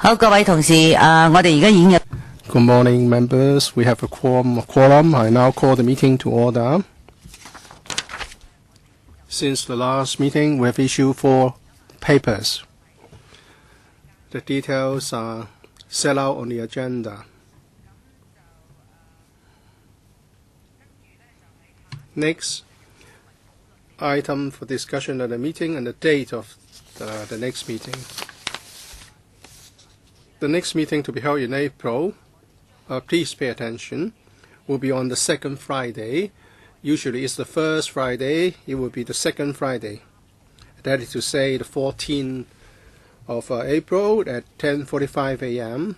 好，各位同事，我哋而家已經有。Good morning, members. We have a quorum. I now call the meeting to order. Since the last meeting, we have issued 4 papers. The details are set out on the agenda. Next item for discussion at the meeting and the date of the next meeting. The next meeting to be held in April, please pay attention, will be on the second Friday. Usually it's the first Friday, it will be the second Friday. That is to say the 14th of April at 10:45 a.m.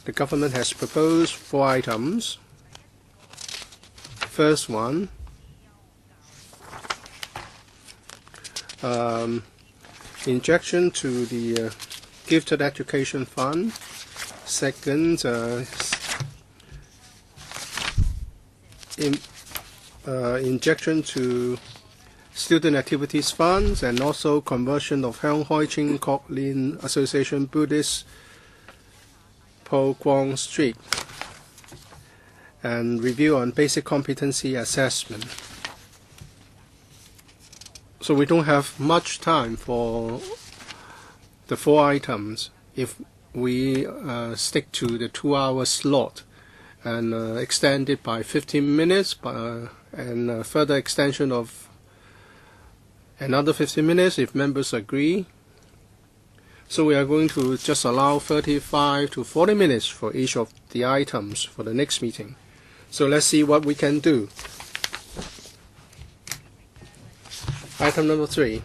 The government has proposed 4 items. First one, injection to the Gifted Education Fund. Second, injection to Student Activities Funds, and also conversion of Hon CHEUNG Kwok-kwan Association Buddhist Po Kwong Street, and review on basic competency assessment. So we don't have much time for the 4 items. If we stick to the 2-hour slot and extend it by 15 minutes and further extension of another 15 minutes if members agree. So we are going to just allow 35 to 40 minutes for each of the items for the next meeting. So let's see what we can do. Item number 3.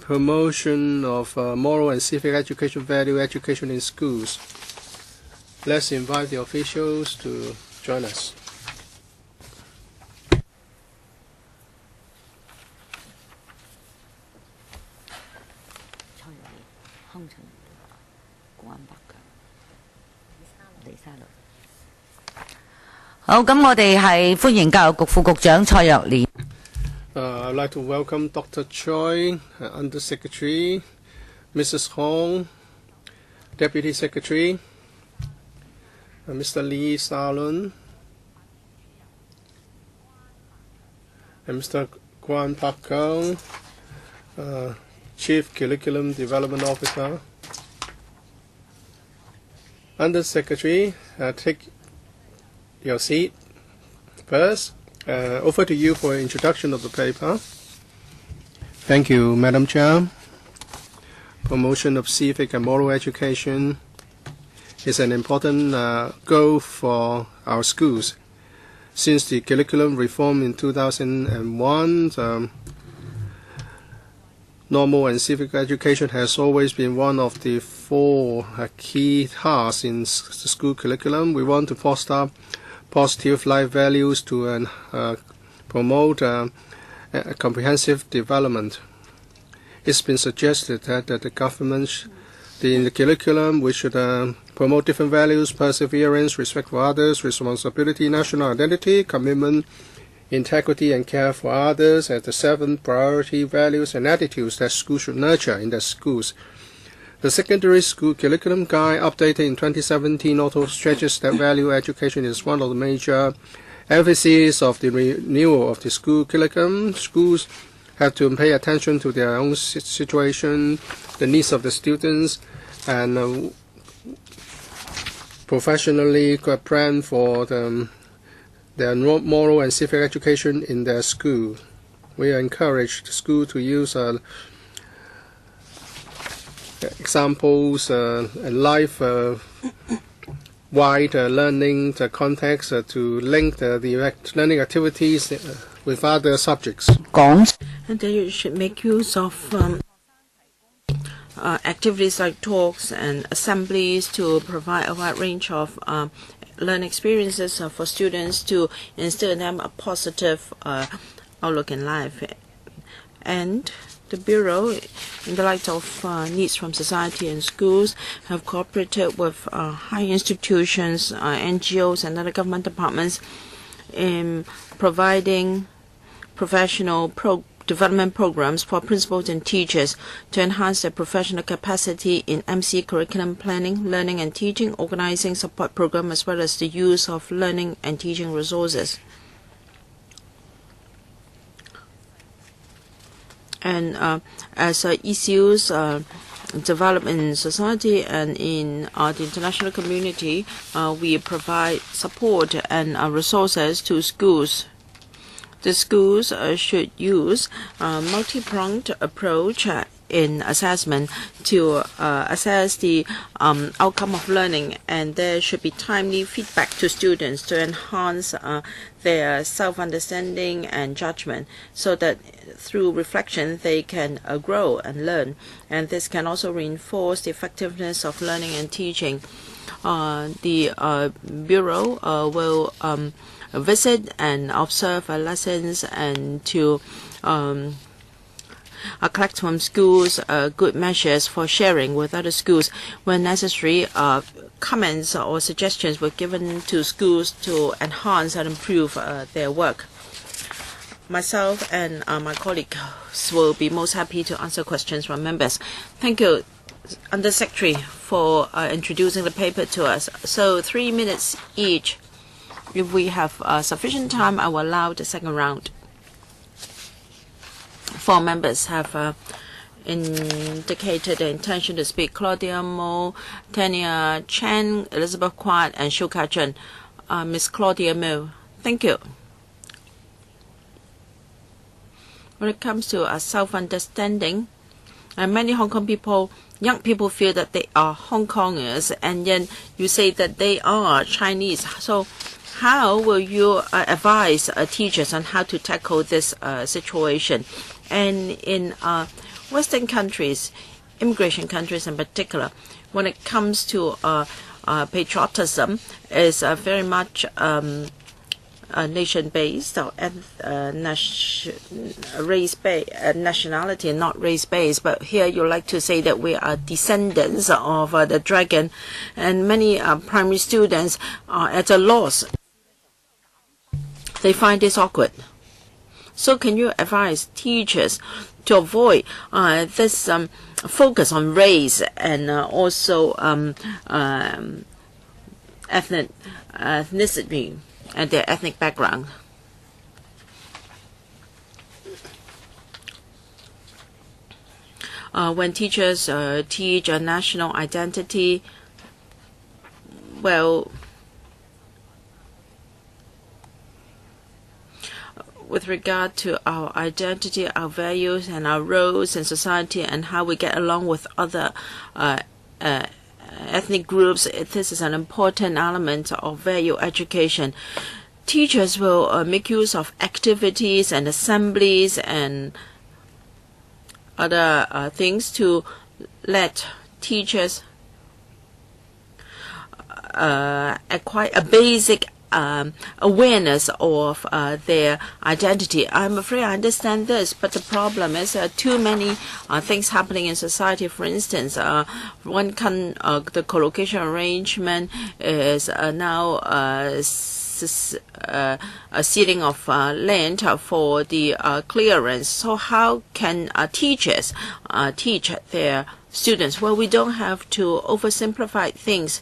Promotion of moral and civic education value education in schools. Let's invite the officials to join us. Hon CHEUNG Kwok-kwan。好，咁我哋係歡迎教育局副局長蔡若蓮。I'd like to welcome Dr. Choi, Under Secretary, Mrs. Hong, Deputy Secretary, Mr. Lee Salun, and Mr. Kwan Pak-kong, Chief Curriculum Development Officer. Under Secretary, take your seat first. Over to you for introduction of the paper. Thank you, Madam Chair. Promotion of civic and moral education is an important goal for our schools. Since the curriculum reform in 2001, normal and civic education has always been one of the 4 key tasks in the school curriculum. We want to foster positive life values to promote comprehensive development. It's been suggested that the government, in the curriculum, we should promote different values: perseverance, respect for others, responsibility, national identity, commitment, integrity, and care for others as the 7 priority values and attitudes that schools should nurture in their schools. The Secondary School Curriculum Guide, updated in 2017, also stresses that value education is one of the major emphases of the renewal of the school curriculum. Schools have to pay attention to their own situation, the needs of the students, and professionally plan for their moral and civic education in their school. We encourage the school to use examples and life-wide learning context to link the learning activities with other subjects. And then you should make use of activities like talks and assemblies to provide a wide range of learning experiences for students to instill in them a positive outlook in life. And the Bureau, in the light of needs from society and schools, have cooperated with higher institutions, NGOs, and other government departments in providing professional development programs for principals and teachers to enhance their professional capacity in MC curriculum planning, learning and teaching, organizing support program, as well as the use of learning and teaching resources. And as issues develop in society and in the international community, we provide support and resources to schools. The schools should use a multi-pronged approach in assessment to assess the outcome of learning, and there should be timely feedback to students to enhance their self-understanding and judgment, so that through reflection they can grow and learn, and this can also reinforce the effectiveness of learning and teaching. The Bureau will visit and observe lessons and to collect from schools good measures for sharing with other schools. When necessary, comments or suggestions were given to schools to enhance and improve their work. Myself and my colleagues will be most happy to answer questions from members. Thank you, Under Secretary, for introducing the paper to us. So 3 minutes each. If we have sufficient time, I will allow the second round. 4 members have indicated their intention to speak: Claudia Mo, Tanya Chen, Elizabeth Kwok, and SHIU Ka-chun. Ms. Claudia Mo, thank you. When it comes to self-understanding, many Hong Kong people, young people, feel that they are Hong Kongers, and then you say that they are Chinese. So how will you advise teachers on how to tackle this situation? And in Western countries, immigration countries in particular, when it comes to patriotism, is very much nation-based or race-based, nationality and not race-based. But here you like to say that we are descendants of the dragon, and many primary students are at a loss. They find this awkward. So can you advise teachers to avoid this focus on race and also ethnicity and their ethnic background? When teachers teach a national identity, well, with regard to our identity, our values, and our roles in society, and how we get along with other ethnic groups, this is an important element of value education. Teachers will make use of activities and assemblies and other things to let teachers acquire a basic awareness of their identity. I'm afraid I understand this, but the problem is too many things happening in society. For instance, the collocation arrangement is now a ceding of land for the clearance. So how can teachers teach their students? Well, we don't have to oversimplify things.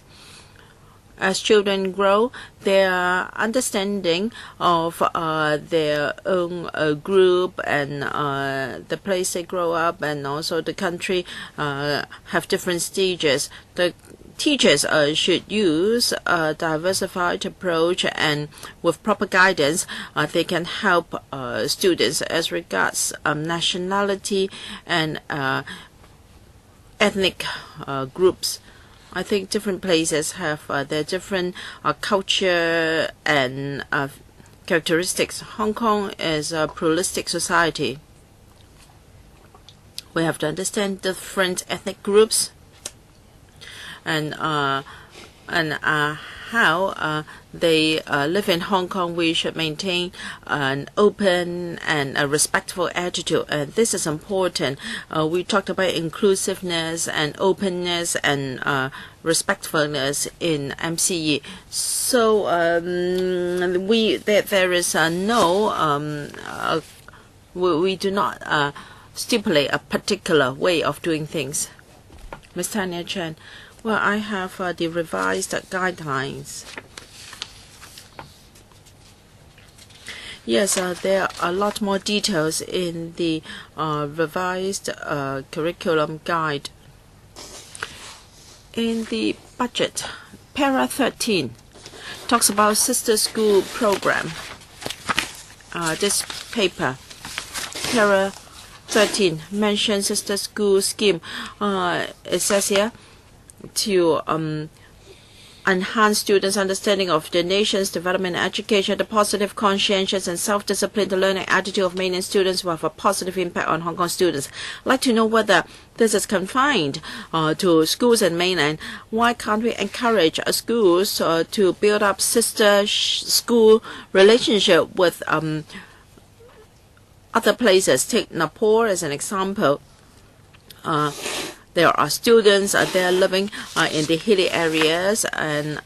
As children grow, their understanding of their own group and the place they grow up and also the country have different stages. The teachers should use a diversified approach, and with proper guidance, they can help students as regards nationality and ethnic groups. I think different places have their different culture and characteristics. Hong Kong is a pluralistic society. We have to understand different ethnic groups and how they live in Hong Kong. We should maintain an open and a respectful attitude, and this is important. We talked about inclusiveness and openness and respectfulness in MCE. So there is no We do not stipulate a particular way of doing things. Ms. Tanya Chen, well, I have the revised guidelines. Yes, there are a lot more details in the revised curriculum guide. In the budget, para 13 talks about sister school program. This paper, para 13, mentions sister school scheme. It says here to enhance students' understanding of the nation's development and education, the positive, conscientious, and self-disciplined learning attitude of mainland students will have a positive impact on Hong Kong students. I'd like to know whether this is confined to schools in mainland. Why can't we encourage schools to build up sister school relationship with other places? Take Nepal as an example. There are students there living in the hilly areas, and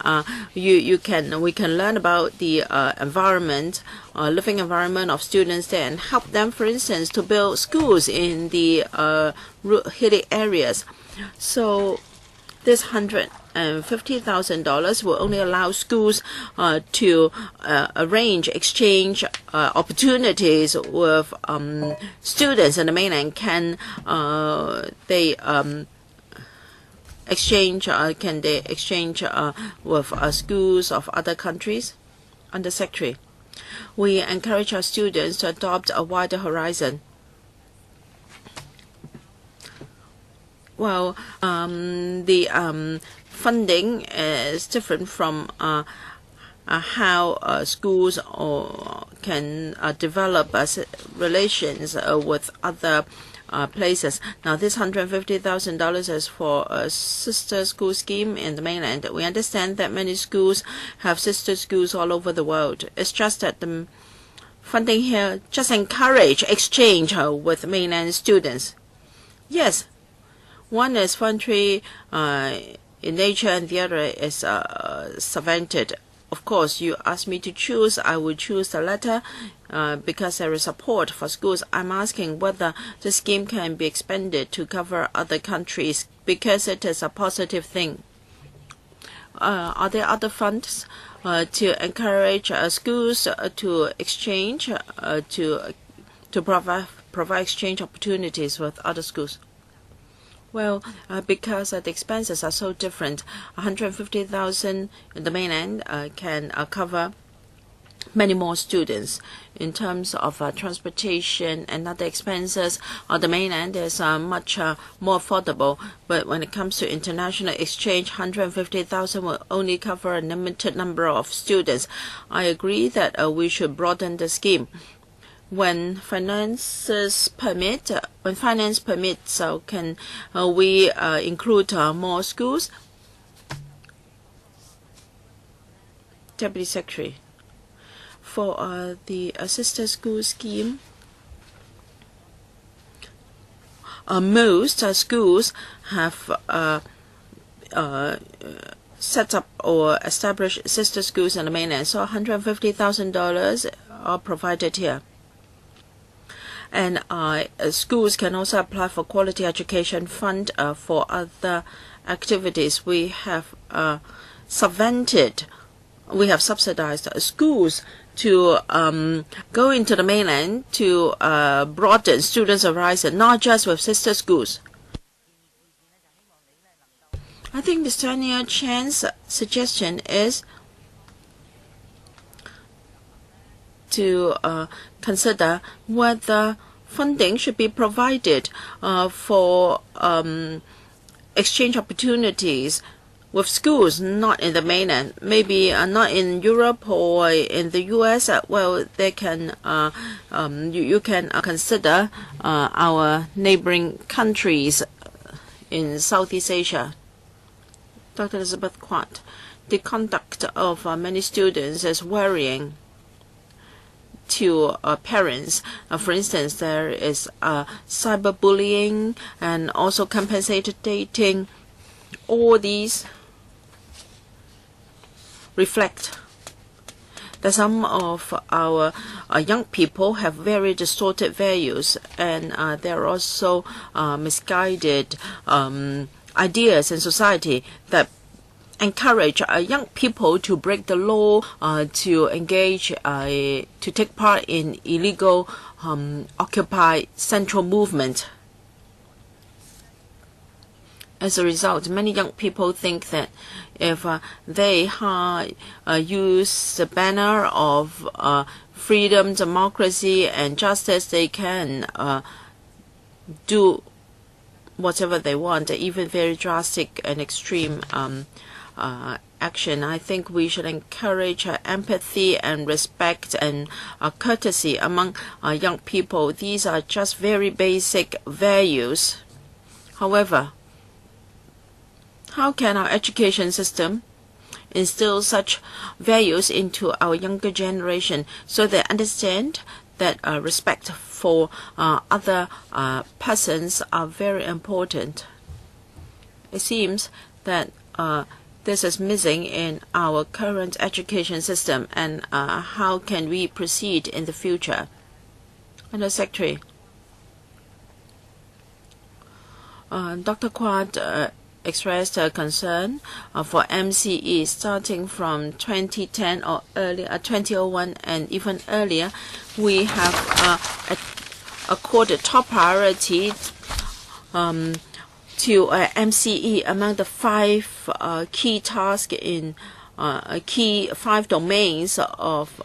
we can learn about the environment, living environment of students there, and help them, for instance, to build schools in the hilly areas. So this $150,000 will only allow schools to arrange exchange opportunities with students in the mainland. Can they exchange with schools of other countries? Under Secretary, we encourage our students to adopt a wider horizon. Well, the funding is different from how schools can develop relations with other places. Now, this $150,000 is for a sister school scheme in the mainland. We understand that many schools have sister schools all over the world. It's just that the funding here just encourage exchange with mainland students. Yes. One is voluntary in nature, and the other is subvented. Of course, you asked me to choose. I would choose the latter because there is support for schools. I'm asking whether the scheme can be expanded to cover other countries because it is a positive thing. Are there other funds to encourage schools to exchange, to provide exchange opportunities with other schools? Well, because the expenses are so different, $150,000 in the mainland can cover many more students. In terms of transportation and other expenses, on the mainland is much more affordable. But when it comes to international exchange, $150,000 will only cover a limited number of students. I agree that we should broaden the scheme. When finance permits, so can we include more schools? Deputy Secretary, for the sister school scheme, most schools have set up or established sister schools in the mainland, so $150,000 are provided here. And schools can also apply for Quality Education Fund for other activities. We have subsidized schools to go into the mainland to broaden students' horizon, not just with sister schools. I think Mr. Tanya Chen's suggestion is to consider whether funding should be provided for exchange opportunities with schools not in the mainland, maybe not in Europe or in the U.S. Well, they can you can consider our neighboring countries in Southeast Asia. Dr. Elizabeth Kwok, the conduct of many students is worrying to parents. For instance, there is cyberbullying and also compensated dating. All these reflect that some of our young people have very distorted values, and there are also misguided ideas in society that encourage young people to break the law, to engage, to take part in illegal Occupy Central movement. As a result, many young people think that if they use the banner of freedom, democracy, and justice, they can do whatever they want, even very drastic and extreme action. I think we should encourage empathy and respect and courtesy among young people. These are just very basic values. However, how can our education system instill such values into our younger generation so they understand that respect for other persons are very important? It seems that this is missing in our current education system, and how can we proceed in the future? Under Secretary, Dr. Kwok expressed a concern for MCE starting from 2010 or earlier, 2001 and even earlier. We have accorded top priority to MCE among the 5 key tasks in key 5 domains of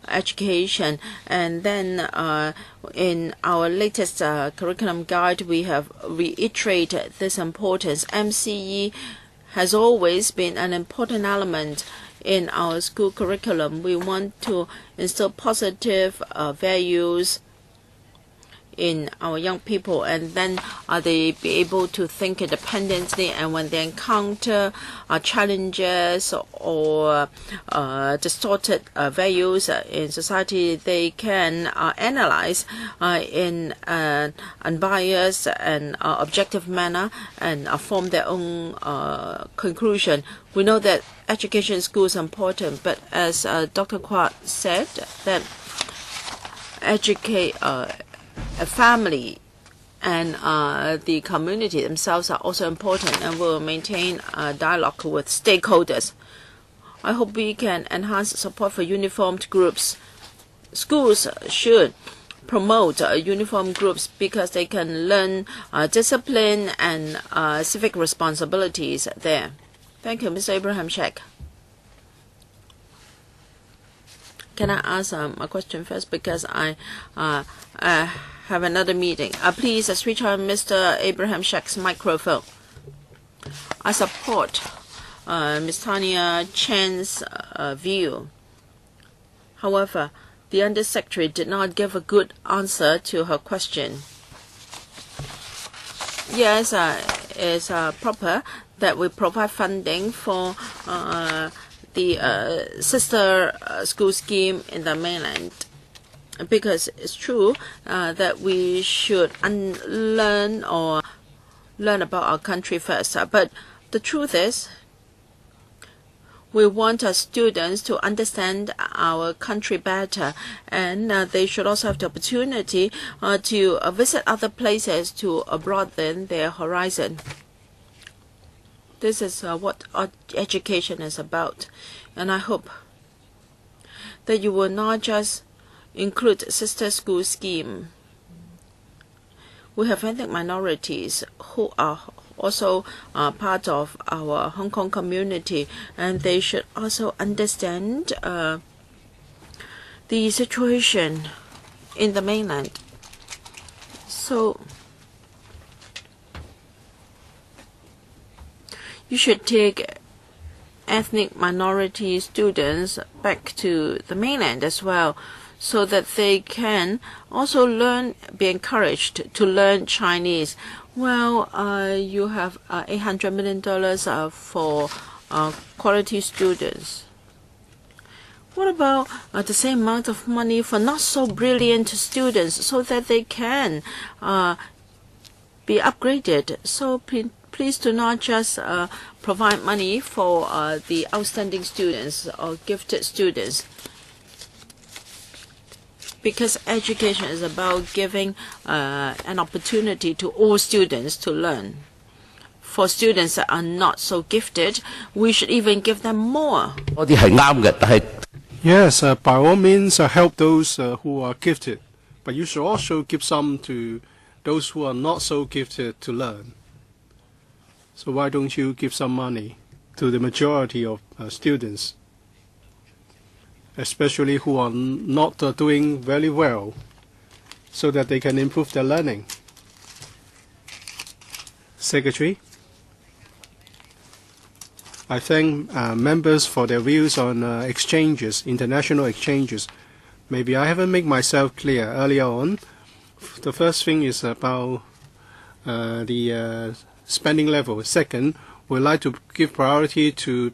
education. And then in our latest curriculum guide, we have reiterated this importance. MCE has always been an important element in our school curriculum. We want to instill positive values in our young people, and then they be able to think independently, and when they encounter challenges or distorted values in society, they can analyze in an unbiased and objective manner and form their own conclusion. We know that education in school is important, but as Dr. Kwok said, that educate a family and the community themselves are also important, and will maintain a dialogue with stakeholders. I hope we can enhance support for uniformed groups. Schools should promote uniformed groups because they can learn discipline and civic responsibilities there. Thank you, Mr. Abraham Sheikh. Can I ask a question first, because I have another meeting? Please switch on Mr. Abraham Sheikh's microphone. I support Ms. Tanya Chen's view. However, the Undersecretary did not give a good answer to her question. Yes, it's proper that we provide funding for the sister school scheme in the mainland, because it's true that we should unlearn or learn about our country first. But the truth is, we want our students to understand our country better, and they should also have the opportunity to visit other places to broaden their horizon. This is what education is about, and I hope that you will not just include sister school scheme. We have ethnic minorities who are also part of our Hong Kong community, and they should also understand the situation in the mainland. So you should take ethnic minority students back to the mainland as well, so that they can also be encouraged to learn Chinese. Well, you have $800 million for quality students. What about the same amount of money for not so brilliant students, so that they can be upgraded? So please do not just provide money for the outstanding students or gifted students, because education is about giving an opportunity to all students to learn. For students that are not so gifted, we should even give them more. Yes, by all means, help those who are gifted, but you should also give some to those who are not so gifted to learn. So why don't you give some money to the majority of students, especially who are not doing very well, so that they can improve their learning? Secretary, I thank members for their views on exchanges, international exchanges. Maybe I haven't made myself clear earlier on. The first thing is about the spending level. Second, we'd like to give priority to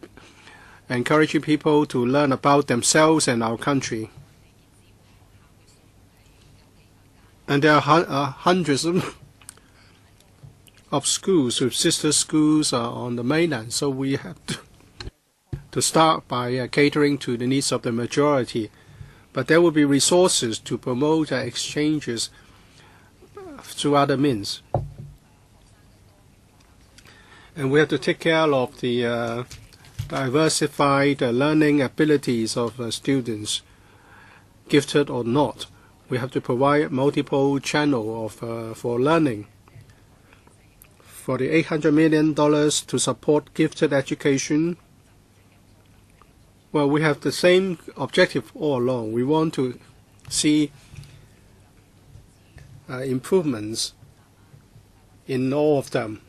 encouraging people to learn about themselves and our country. And there are hundreds of schools with sister schools on the mainland, so we have to start by catering to the needs of the majority. But there will be resources to promote exchanges through other means. And we have to take care of the diversified learning abilities of students, gifted or not. We have to provide multiple channels for learning. For the $800 million to support gifted education, well, we have the same objective all along. We want to see improvements in all of them.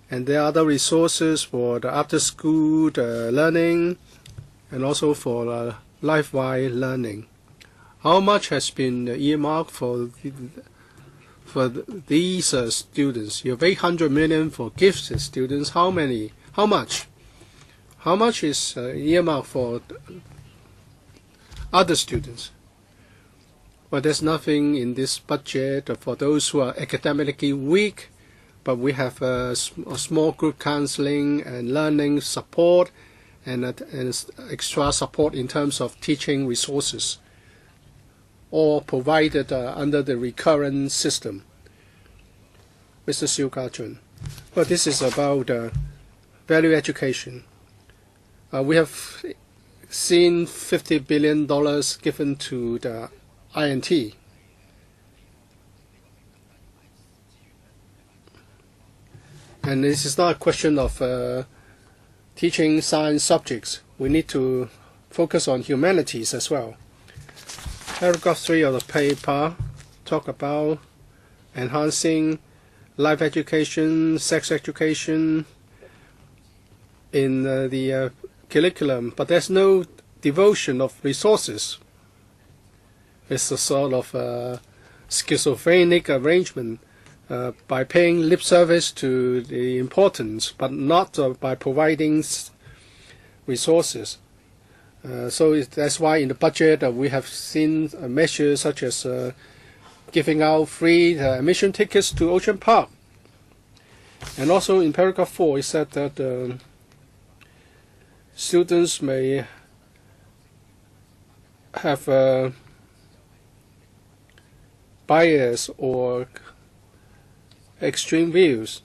And there are other resources for the after-school learning and also for life-wide learning. How much has been earmarked for these students? You have $800 million for gifted students. How much? How much is earmarked for other students? Well, there's nothing in this budget for those who are academically weak, but we have small group counseling and learning support and extra support in terms of teaching resources, all provided under the recurrent system. Mr. SHIU Ka-chun. Well, this is about value education. We have seen $50 billion given to the INT. And this is not a question of teaching science subjects. We need to focus on humanities as well. Paragraph 3 of the paper talk about enhancing life education, sex education in the curriculum, but there's no devotion of resources. It's a sort of schizophrenic arrangement by paying lip service to the importance, but not by providing resources. So that's why in the budget we have seen measures such as giving out free admission tickets to Ocean Park. And also in paragraph 4 it said that students may have bias or extreme views.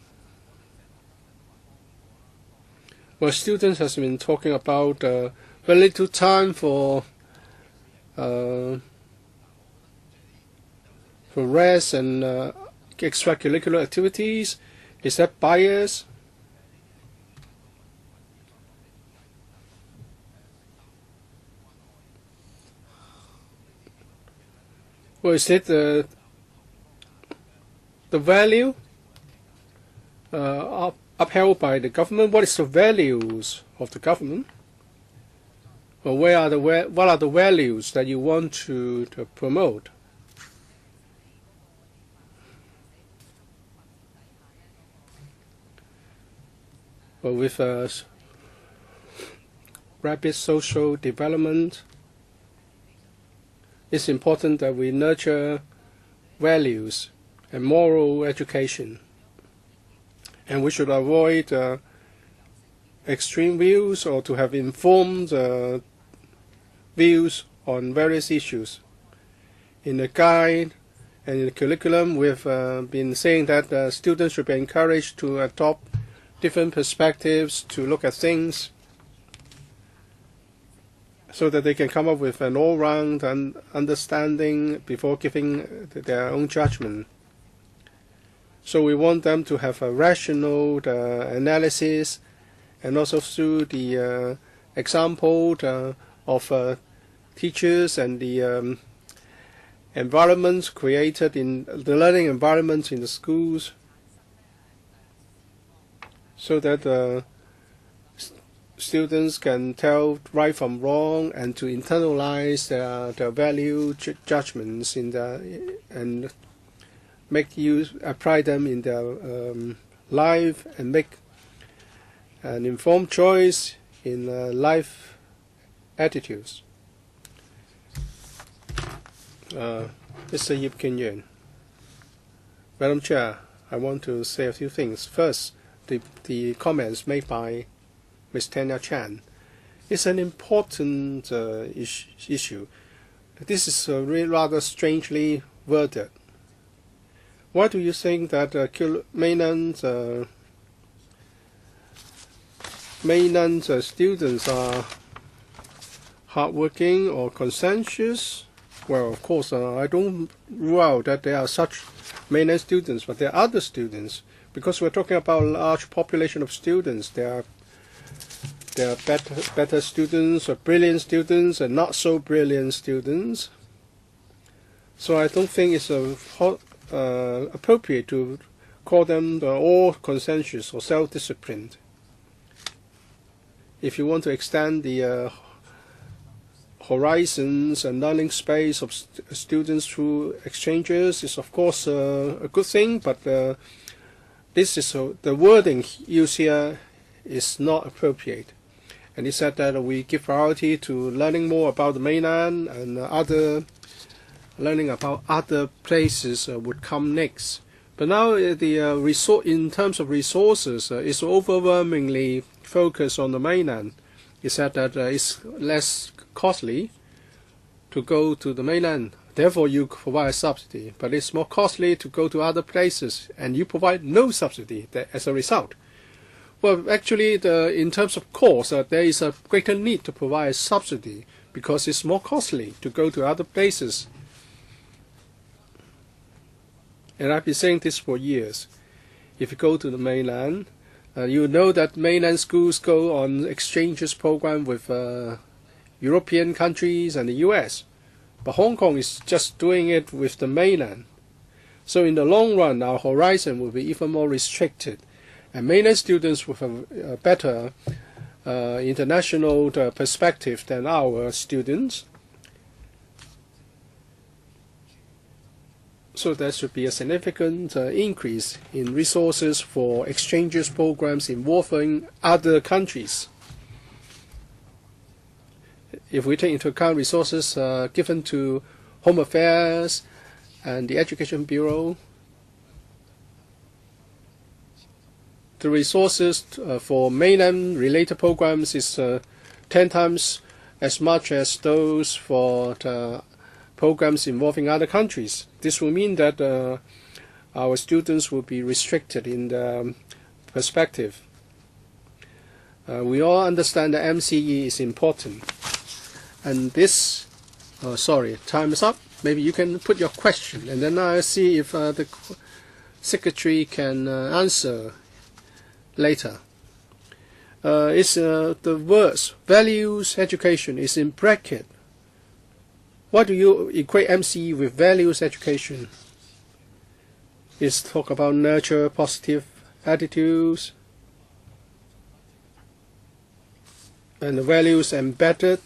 Well, students has been talking about very little time for rest and extracurricular activities. Is that bias? Well, is it the value upheld by the government? What is the values of the government? Well, what are the values that you want to promote? Well, with rapid social development, it's important that we nurture values and moral education. And we should avoid extreme views or to have informed views on various issues. In the guide and in the curriculum, we've been saying that students should be encouraged to adopt different perspectives, to look at things, so that they can come up with an all-round understanding before giving their own judgment. So we want them to have a rational analysis, and also through the example of teachers and the environments created in the learning environments in the schools, so that students can tell right from wrong and to internalize their value judgments in and apply them in their life and make an informed choice in life attitudes. Mr. Yip Kin-yuen. Madam Chair, I want to say a few things. First, the comments made by Ms. Tanya Chan is an important issue. This is rather strangely worded. Why do you think that mainland students are hardworking or conscientious? Well, of course, I don't rule out that there are such mainland students, but there are other students. Because we're talking about a large population of students, there are better students, or brilliant students, and not so brilliant students. So I don't think it's appropriate to call them all conscientious or self-disciplined. If you want to extend the horizons and learning space of students through exchanges, is of course a good thing, but this is the wording used here is not appropriate. And he said that we give priority to learning more about the mainland, and learning about other places would come next. But now in terms of resources, it's overwhelmingly focused on the mainland. He said that it's less costly to go to the mainland. Therefore, you provide a subsidy, but it's more costly to go to other places, and you provide no subsidy as a result. Well, actually, in terms of cost, there is a greater need to provide a subsidy because it's more costly to go to other places. And I've been saying this for years. If you go to the mainland, you know that mainland schools go on exchanges program with European countries and the US. But Hong Kong is just doing it with the mainland. So in the long run, our horizon will be even more restricted. And mainland students will have a better international perspective than our students. So there should be a significant increase in resources for exchanges programs involving other countries. If we take into account resources given to Home Affairs and the Education Bureau, the resources for mainland-related programs is 10 times as much as those for programs involving other countries. This will mean that our students will be restricted in the perspective. We all understand that MCE is important. And this, sorry, time is up. Maybe you can put your question, and then I'll see if the secretary can answer later. It's the words values education is in bracket. Why do you equate MCE with values education? It's talk about nurture positive attitudes and the values embedded.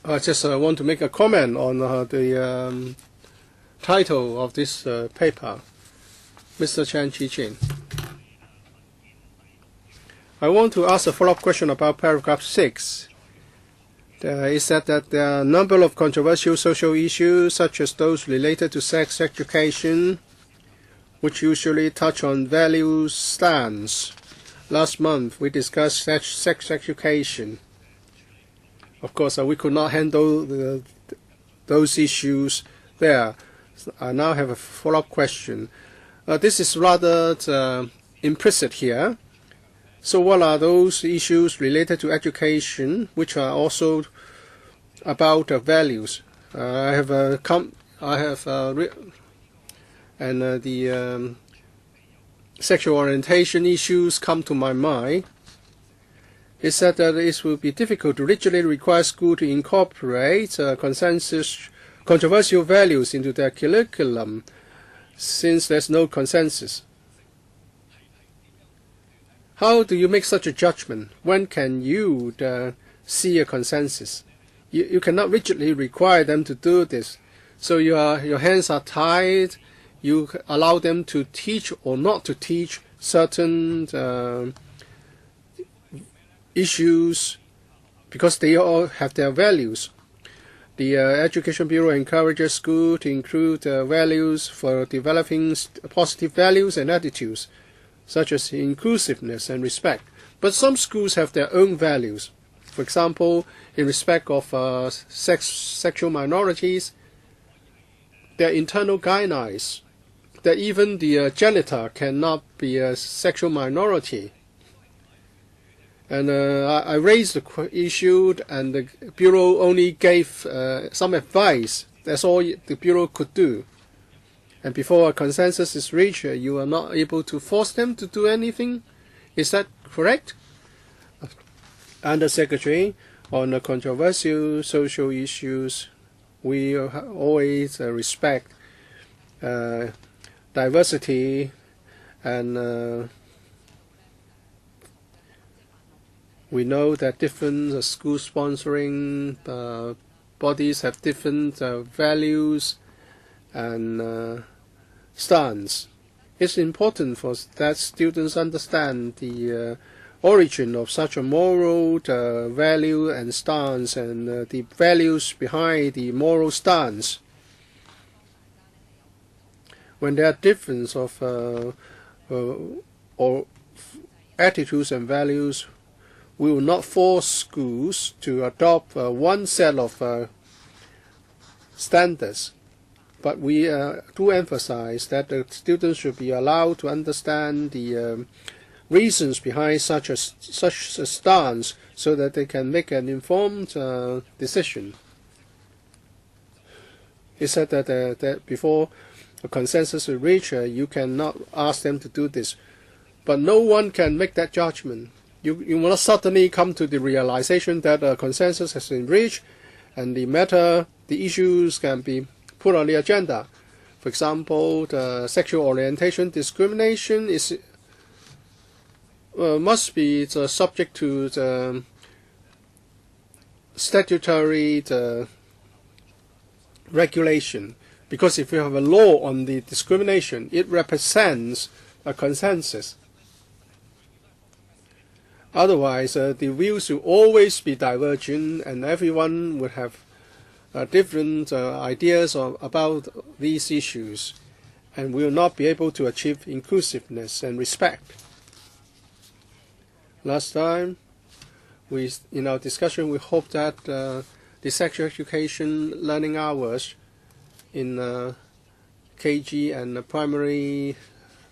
I just want to make a comment on the title of this paper, Mr. Chan Chi-chin. I want to ask a follow-up question about paragraph 6. It said that there are a number of controversial social issues, such as those related to sex education, which usually touch on value stance. Last month, we discussed sex education. Of course, we could not handle those issues there. I now have a follow-up question. This is rather implicit here. So what are those issues related to education, which are also about values? The sexual orientation issues come to my mind. It said that it will be difficult to rigidly require schools to incorporate controversial values into their curriculum, since there's no consensus. How do you make such a judgment? When can you see a consensus? You cannot rigidly require them to do this. So your hands are tied. You allow them to teach or not to teach certain issues because they all have their values. The Education Bureau encourages schools to include values for developing positive values and attitudes, such as inclusiveness and respect. But some schools have their own values. For example, in respect of sexual minorities, their internal guidelines, that even the janitor cannot be a sexual minority. And I raised the issue, and the Bureau only gave some advice. That's all the Bureau could do. And before a consensus is reached, you are not able to force them to do anything. Is that correct? Under Secretary, on the controversial social issues, we always respect diversity, and we know that different school sponsoring bodies have different values and stance. It's important for that students understand the origin of such a moral value and stance, and the values behind the moral stance. When there are differences of or attitudes and values, we will not force schools to adopt one set of standards. But we do emphasize that the students should be allowed to understand the reasons behind such a stance, so that they can make an informed decision. He said that before a consensus is reached, you cannot ask them to do this. But no one can make that judgment. You will not suddenly come to the realization that a consensus has been reached, and the issues can be put on the agenda. For example, the sexual orientation discrimination must be subject to the statutory regulation, because if you have a law on the discrimination, it represents a consensus. Otherwise, the views will always be divergent, and everyone would have different ideas about these issues, and will not be able to achieve inclusiveness and respect. Last time, in our discussion, we hope that the sexual education learning hours in KG and primary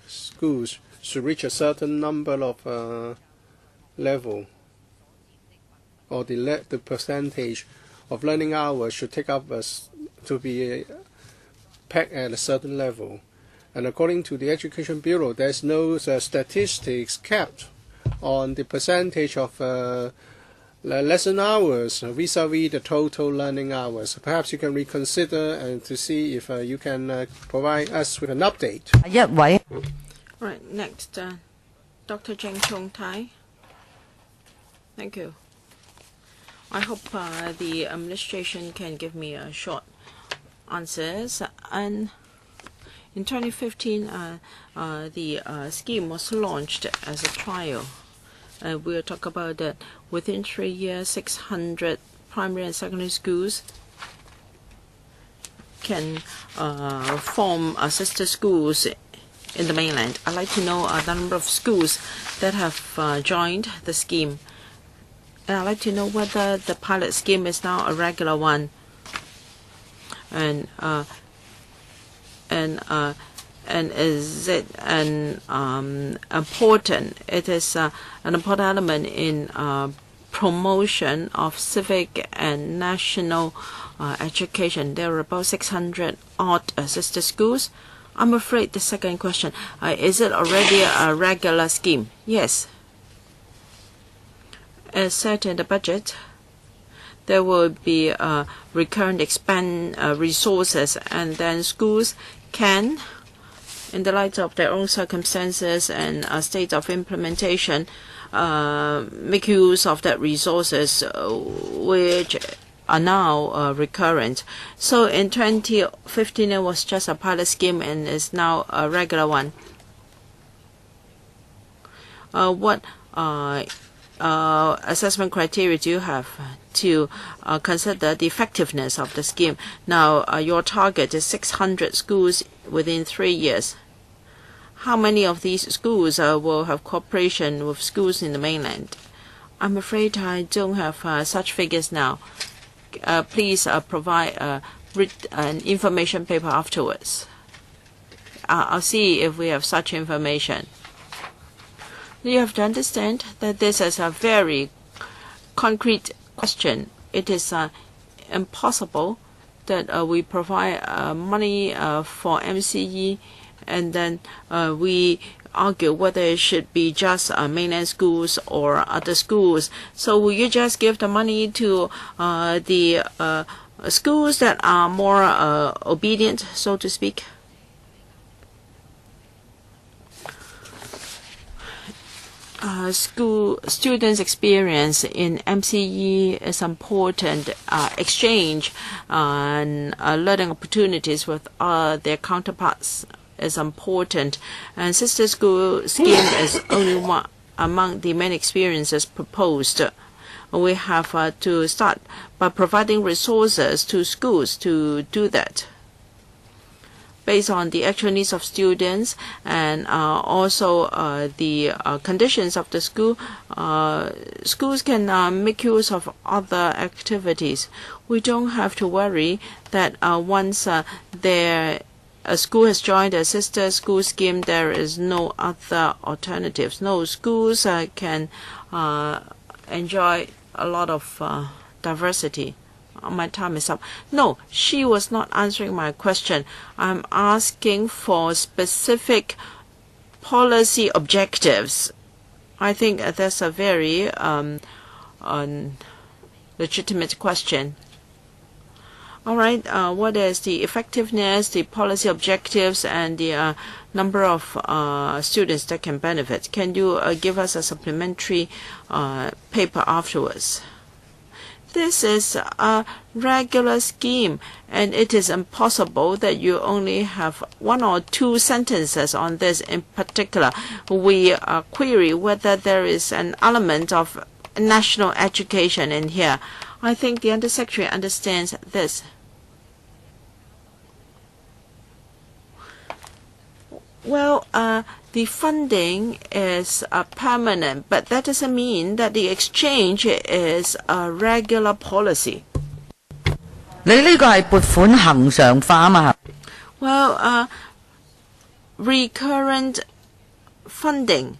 schools should reach a certain number of level, or the percentage of learning hours should take up to be pegged at a certain level. And according to the Education Bureau, there's no statistics kept on the percentage of lesson hours vis-a-vis the total learning hours. Perhaps you can reconsider and to see if you can provide us with an update. All right, next, Dr. Cheng Chung Tai. Thank you. I hope the administration can give me a short answers. And in 2015, the scheme was launched as a trial. We'll talk about that. Within 3 years, 600 primary and secondary schools can form sister schools in the mainland. I'd like to know the number of schools that have joined the scheme. And I'd like to know whether the pilot scheme is now a regular one. And is it an important? It is an important element in promotion of civic and national education. There are about 600 odd sister schools. I'm afraid the second question, is it already a regular scheme? Yes. As set in the budget, there will be recurrent resources, and then schools can, in the light of their own circumstances and state of implementation, make use of that resources which are now recurrent. So in 2015 it was just a pilot scheme and is now a regular one. What assessment criteria do you have to consider the effectiveness of the scheme? Now your target is 600 schools within 3 years. How many of these schools will have cooperation with schools in the mainland? I'm afraid I don't have such figures now. Please provide an information paper afterwards. I'll see if we have such information. You have to understand that this is a very concrete question. It is impossible that we provide money for MCE and then we argue whether it should be just mainland schools or other schools. So will you just give the money to the schools that are more obedient, so to speak? School students' experience in MCE is important. Exchange and learning opportunities with their counterparts is important, and sister school scheme is only one among the many experiences proposed. We have to start by providing resources to schools to do that, based on the actual needs of students and also the conditions of the school. Schools can make use of other activities. We don't have to worry that once a school has joined a sister school scheme, there is no other alternatives. No, schools can enjoy a lot of diversity. My time is up. No, she was not answering my question. I'm asking for specific policy objectives. I think that's a very legitimate question. All right, what is the effectiveness, the policy objectives, and the number of students that can benefit? Can you give us a supplementary paper afterwards? This is a regular scheme, and it is impossible that you only have 1 or 2 sentences on this in particular. We query whether there is an element of national education in here. I think the Undersecretary understands this. Well, the funding is permanent, but that doesn't mean that the exchange is a regular policy. 你呢個係撥款恆常化嘛？ Well, recurrent funding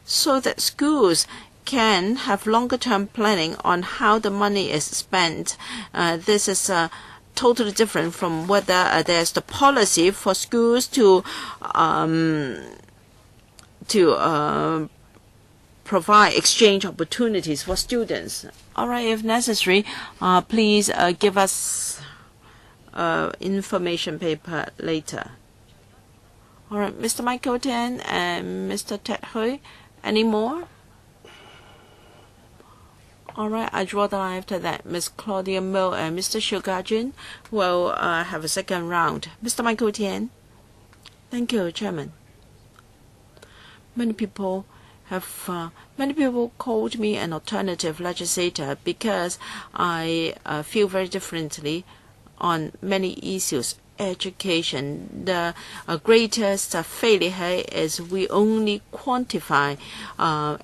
so that schools can have longer-term planning on how the money is spent. This is totally different from whether there's the policy for schools to provide exchange opportunities for students. All right, if necessary, please give us information paper later. All right, Mr. Michael Tan and Mr. Ted Hui, any more? All right, I draw the line after that. Ms. Claudia Mill and Mr. SHIU Ka-chun will have a second round. Mr. Michael Tian. Thank you, Chairman. Many people many people called me an alternative legislator because I feel very differently on many issues. Education, the greatest failure is we only quantify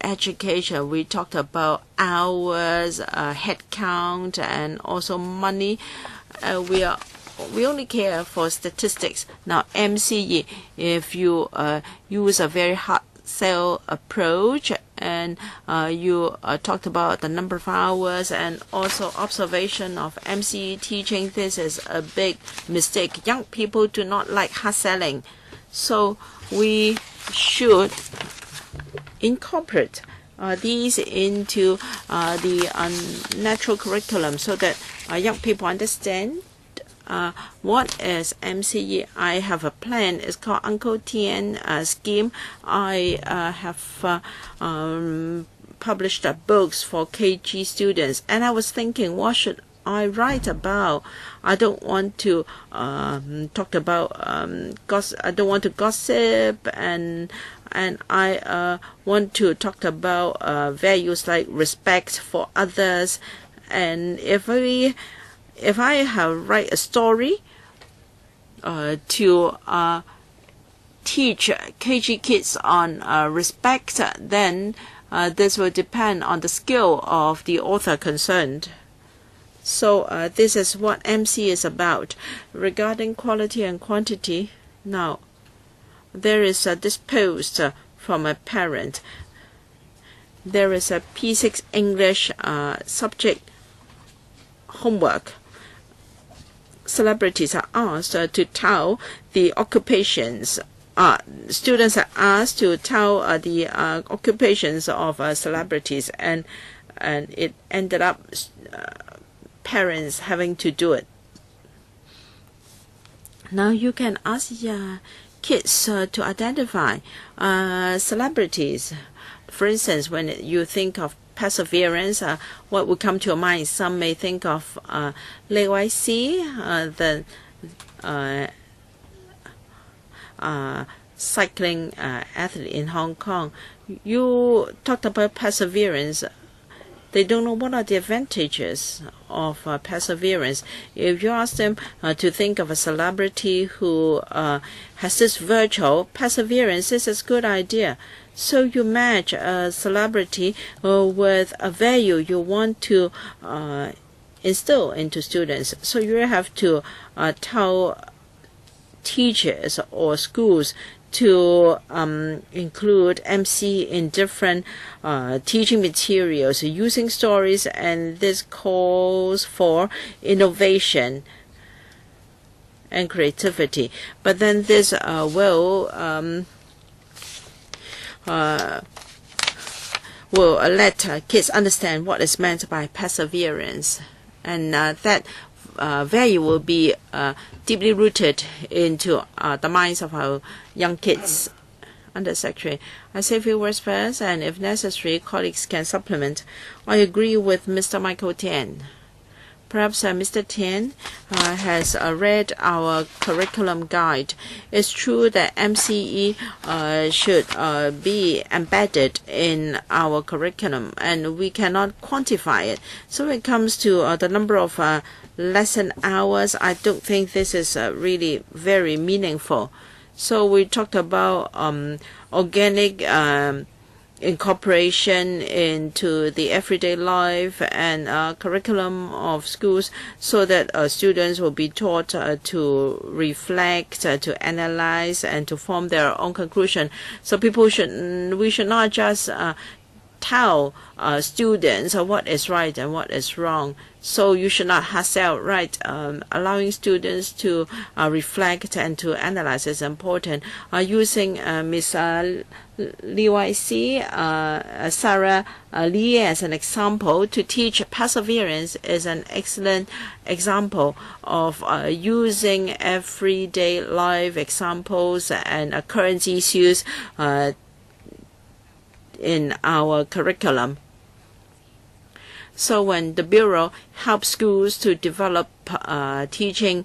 education. We talked about hours, head count, and also money. We only care for statistics. Now, MCE, if you use a very hard sell approach and you talked about the number of hours and also observation of MCE teaching, this is a big mistake. Young people do not like hard selling. So we should incorporate these into the natural curriculum so that young people understand what is MCE. I have a plan. It's called Uncle Tien scheme. I have published books for KG students, and I was thinking, what should I write about? I don't want to talk about gossip. I don't want to gossip, and I want to talk about values like respect for others. And if I have write a story to teach KG kids on respect, then this will depend on the skill of the author concerned. So this is what MC is about. Regarding quality and quantity, now there is this post from a parent. There is a P6 English subject homework. Celebrities are asked to tell the occupations. Students are asked to tell the occupations of celebrities, and it ended up parents having to do it. Now you can ask kids to identify celebrities. For instance, when you think of perseverance, what would come to your mind? Some may think of Lei Wai-si, the cycling athlete in Hong Kong. You talked about perseverance. They don't know what are the advantages of perseverance. If you ask them to think of a celebrity who has this virtue, perseverance is a good idea. So you match a celebrity with a value you want to instill into students. So you have to tell teachers or schools to include MC in different teaching materials using stories, and this calls for innovation and creativity. But then this will let kids understand what is meant by perseverance, and that value will be deeply rooted into the minds of our young kids. Under Secretary, I say a few words first, and if necessary, colleagues can supplement. I agree with Mr. Michael Tien. Perhaps Mr. Tien has read our curriculum guide. It's true that MCE should be embedded in our curriculum, and we cannot quantify it. So when it comes to the number of lesson hours, I don't think this is really very meaningful. So we talked about organic incorporation into the everyday life and curriculum of schools, so that students will be taught to reflect, to analyze, and to form their own conclusion. So we should not just tell students what is right and what is wrong. So you should not hard sell, right? Allowing students to reflect and to analyze is important. Using Ms. Lee Wai-si, Sarah Lee as an example to teach perseverance is an excellent example of using everyday life examples and current issues in our curriculum. So when the Bureau helps schools to develop teaching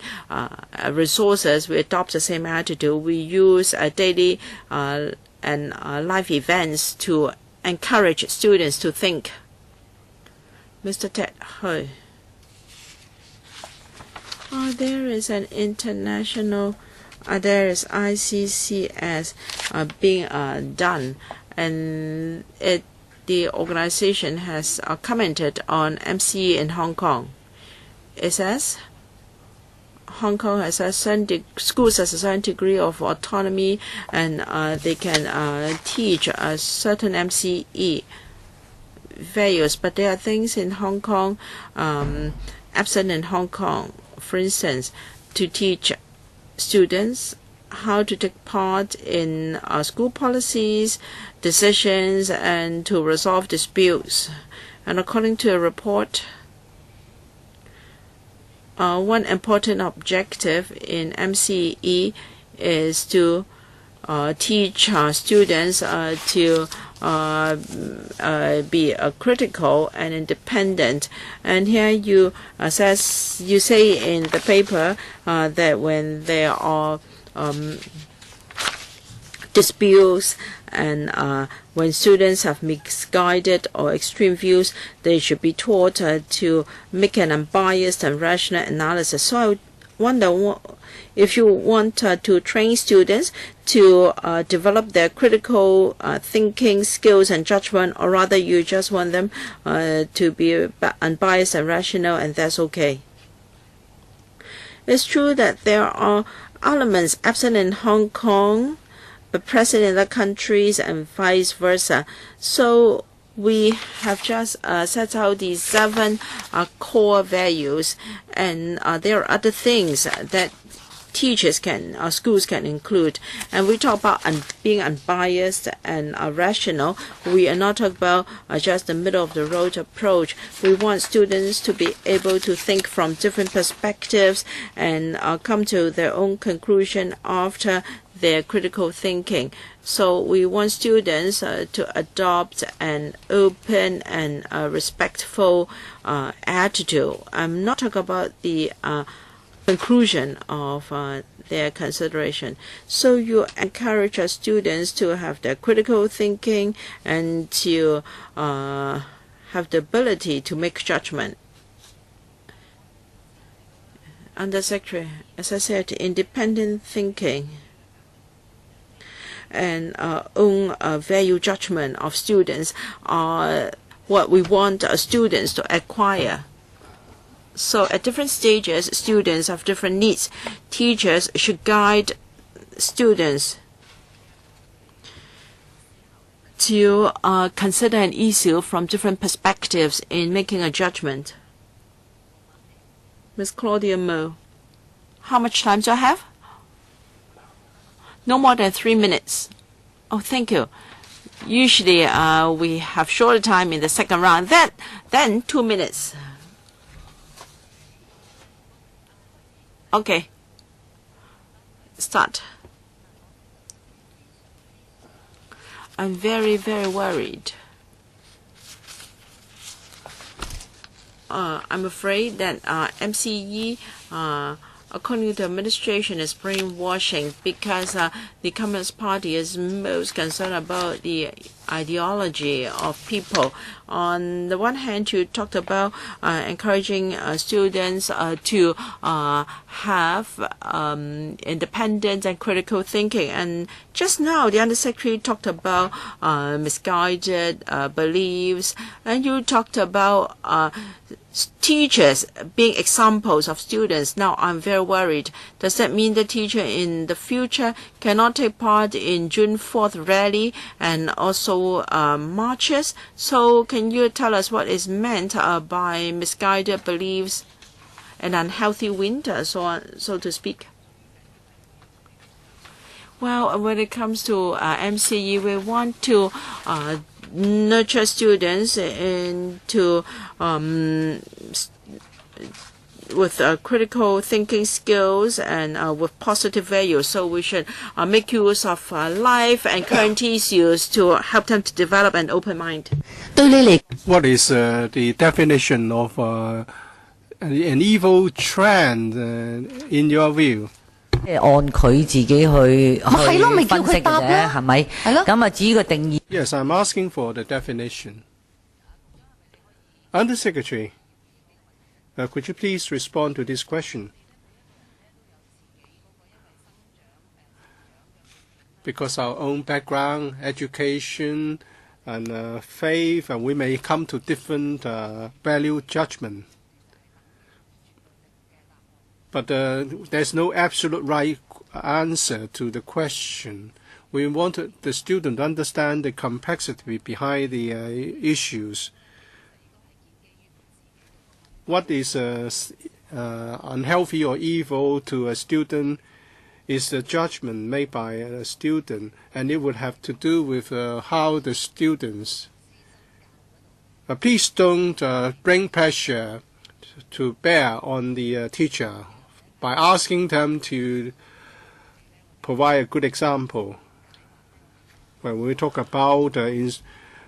resources, we adopt the same attitude. We use daily and live events to encourage students to think? Mr. Ted Hui. There is an international, there is ICCS being done, and the organization has commented on MCE in Hong Kong. It says Hong Kong has a schools has a certain degree of autonomy, and they can teach a certain MCE values, but there are things in Hong Kong absent in Hong Kong. For instance, to teach students how to take part in school policies, decisions, and to resolve disputes. And according to a report, one important objective in MCE is to teach students to be critical and independent. And here you say in the paper that when there are disputes and when students have misguided or extreme views, they should be taught to make an unbiased and rational analysis. So I wonder if you want to train students to develop their critical thinking skills and judgment, or rather you just want them to be unbiased and rational, and that's okay. It's true that there are elements absent in Hong Kong but present in other countries and vice versa. So we have just set out these 7 core values, and there are other things that teachers schools can include. And we talk about being unbiased and rational. We are not talking about just the middle of the road approach. We want students to be able to think from different perspectives and come to their own conclusion after their critical thinking. So we want students to adopt an open and respectful attitude. I'm not talking about the conclusion of their consideration. So you encourage students to have their critical thinking and to have the ability to make judgment. Under Secretary, as I said, independent thinking and own value judgment of students are what we want students to acquire. So at different stages, students have different needs. Teachers should guide students to consider an issue from different perspectives in making a judgment. Ms. Claudia Mo, how much time do I have? No more than 3 minutes. Oh, thank you. Usually we have shorter time in the second round. Then 2 minutes. Okay. Start. I'm very, very worried. I'm afraid that MCE, according to the administration, is brainwashing because the Communist Party is most concerned about the ideology of people. On the one hand, you talked about encouraging students to have independent and critical thinking. And just now, the Undersecretary talked about misguided beliefs, and you talked about teachers being examples of students. Now I'm very worried. Does that mean the teacher in the future cannot take part in June 4th rally and also marches? So can you tell us what is meant by misguided beliefs and unhealthy wind, so to speak? Well, when it comes to MCE, we want to nurture students into with critical thinking skills and with positive values. So we should make use of life and current issues to help them to develop an open mind. What is the definition of an evil trend in your view? 按佢自己去係咯，咪叫分析嘅佢答咯，啫，係咪？係咯。咁啊，至於個定義。Yes, I'm asking for the definition. Undersecretary, could you please respond to this question? Because our own background, education, and faith, and we may come to different value judgment. But there's no absolute right answer to the question. We want the student to understand the complexity behind the issues. What is unhealthy or evil to a student is the judgment made by a student, and it would have to do with how the students. Please don't bring pressure to bear on the teacher by asking them to provide a good example. When we talk about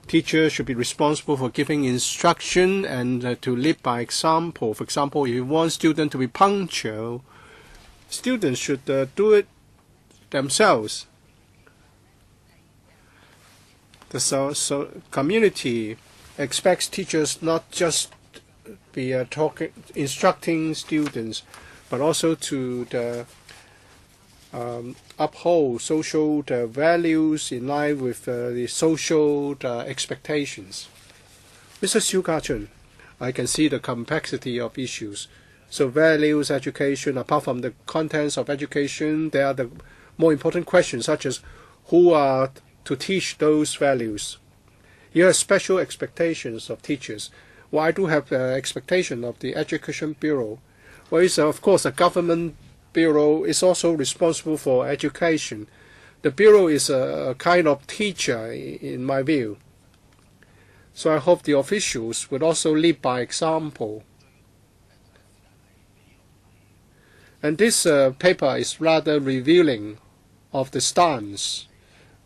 teachers should be responsible for giving instruction and to live by example. For example, if you want students to be punctual, students should do it themselves. The community expects teachers not just be instructing students, but also to uphold social values in line with the social expectations. Mr. SHIU Ka-chun, I can see the complexity of issues. So values, education, apart from the contents of education, there are the more important questions such as who are to teach those values. You have special expectations of teachers. Well, I do have expectation of the Education Bureau. Well, it's, of course, a government bureau is also responsible for education. The bureau is a kind of teacher, in my view. So I hope the officials would also lead by example. And this paper is rather revealing of the stance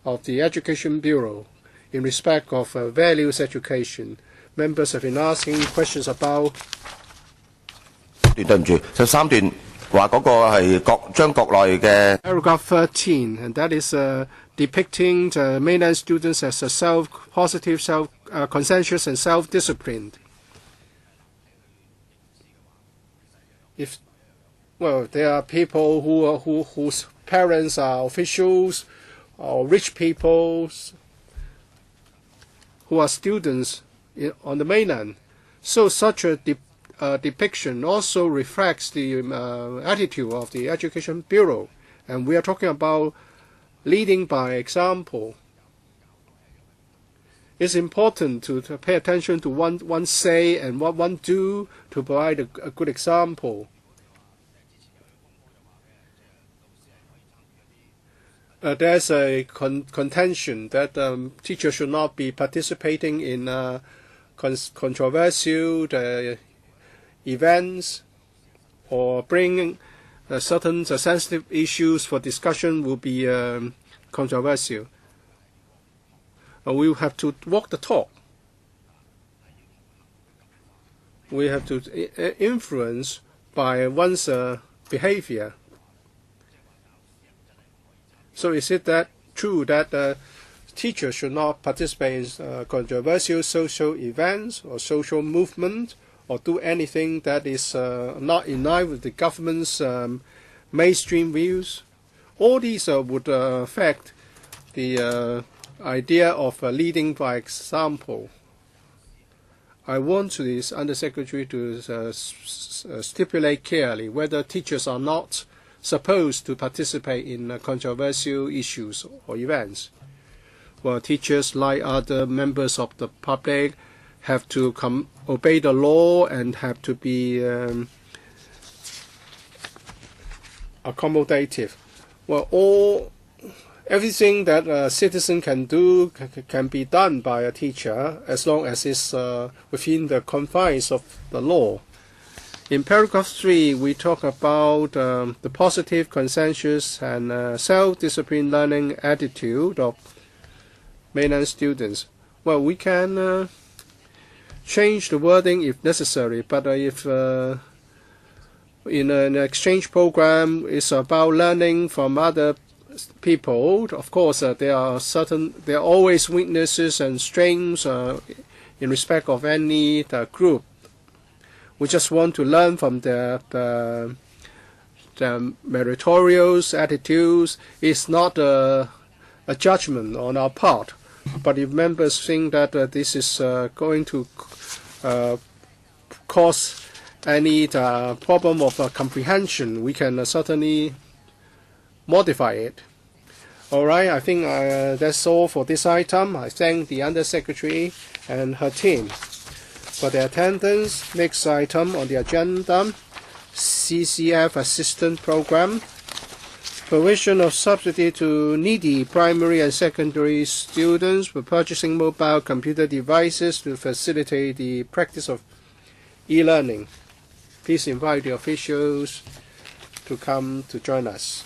of the Education Bureau in respect of values education. Members have been asking questions about. 對唔住，13段話嗰個係將國內嘅 Paragraph 13, and that is depicting the mainland students as a positive, conscientious, and self-disciplined. Well, there are people whose parents are officials or rich people who are students on the mainland. So such a depiction also reflects the attitude of the Education Bureau. And we are talking about leading by example. It's important to pay attention to what one say and what one do to provide a good example. There's a contention that teachers should not be participating in controversial events or bringing certain sensitive issues for discussion will be controversial. We will have to walk the talk. We have to influence by one's behavior. So is it that true that teachers should not participate in controversial social events or social movement or do anything that is not in line with the government's mainstream views? All these would affect the idea of leading by example. I want this Undersecretary to stipulate clearly whether teachers are not supposed to participate in controversial issues or events. Well, teachers, like other members of the public, have to obey the law and have to be accommodative. Well, everything that a citizen can do can be done by a teacher as long as it's within the confines of the law. In paragraph 3, we talk about the positive, conscientious, and self-disciplined learning attitude of mainland students. Well, we can change the wording if necessary, but if in an exchange program is about learning from other people. Of course, there are always weaknesses and strengths in respect of any group. We just want to learn from the meritorious attitudes. It's not a judgment on our part, but if members think that this is going to cause any problem of comprehension, we can certainly modify it. All right, I think that's all for this item. I thank the Undersecretary and her team for their attendance. Next item on the agenda, CCF Assistance Program. Provision of subsidy to needy primary and secondary students for purchasing mobile computer devices to facilitate the practice of e-learning. Please invite the officials to come to join us.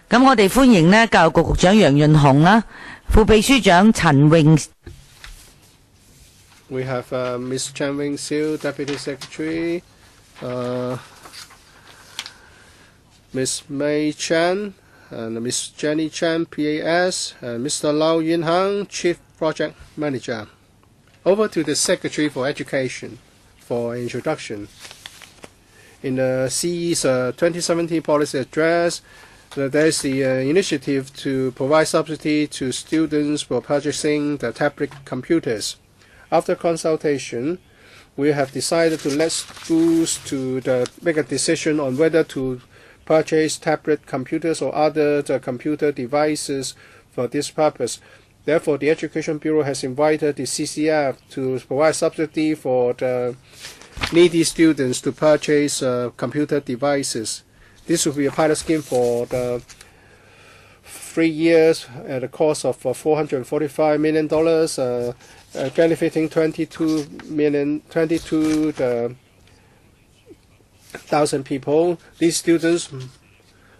咁我哋歡迎呢教育局局長楊潤雄啦，副秘書長陳穎。We have Ms. Chen Wing-siu, Deputy Secretary, Ms. May Chen, and Ms. Jenny Chen, PAS, and Mr. Lau Yinhang, Chief Project Manager. Over to the Secretary for Education for introduction. In the CE's 2017 policy address, there is the initiative to provide subsidy to students for purchasing the tablet computers. After consultation, we have decided to let schools make a decision on whether to purchase tablet computers or other computer devices for this purpose. Therefore, the Education Bureau has invited the CCF to provide subsidy for the needy students to purchase computer devices. This will be a pilot scheme for the 3 years at a cost of $445 million, benefiting 22,000 people. These students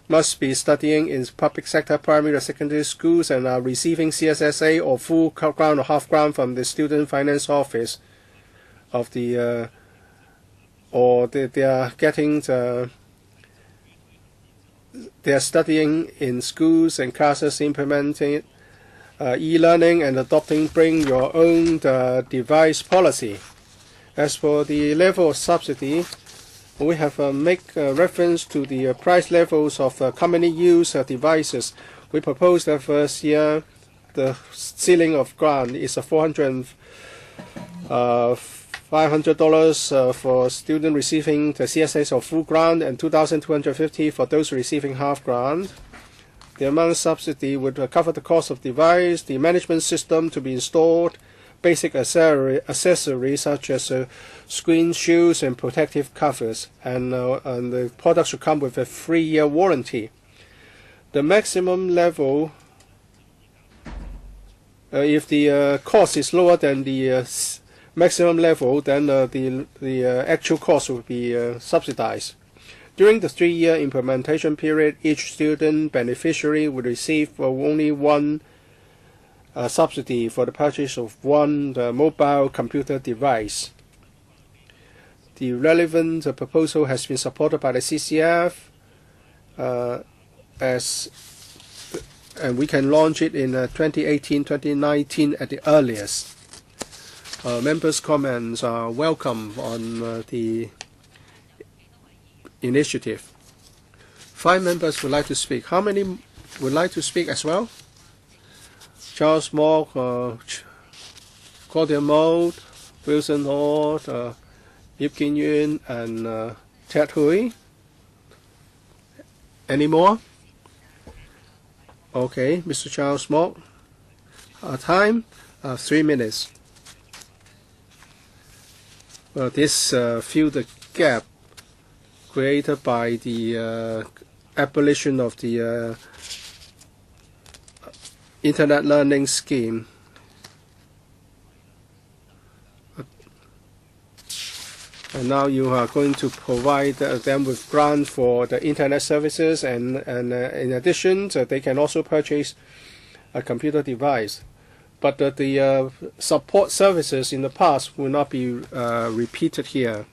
must be studying in public sector primary or secondary schools and are receiving CSSA or full grant or half grant from the Student Finance Office of the, or they are getting they are studying in schools and classes implementing e-learning and adopting bring your own device policy. As for the level of subsidy, we have make reference to the price levels of commonly used devices. We propose that first year the ceiling of grant is $500 for students receiving the CSS or full grant and $2,250 for those receiving half grant. The amount of subsidy would cover the cost of device, the management system to be installed, basic accessories such as screen shields and protective covers, and the product should come with a 3-year warranty. The maximum level, if the cost is lower than the maximum level, then the actual cost will be subsidized. During the 3-year implementation period, each student beneficiary will receive only one subsidy for the purchase of one mobile computer device. The relevant proposal has been supported by the CCF, and we can launch it in 2018-2019 at the earliest. Members' comments are welcome on the initiative. 5 members would like to speak. How many would like to speak as well? Charles Mock, Claudia Mould, Wilson Hall, Yip Kin Yuen, and Ted Hui. Any more? Okay, Mr. Charles Mock. Time, 3 minutes. This fill the gap created by the abolition of the Internet Learning Scheme. And now you are going to provide them with grants for the Internet services, and in addition, they can also purchase a computer device. but the support services in the past will not be repeated here.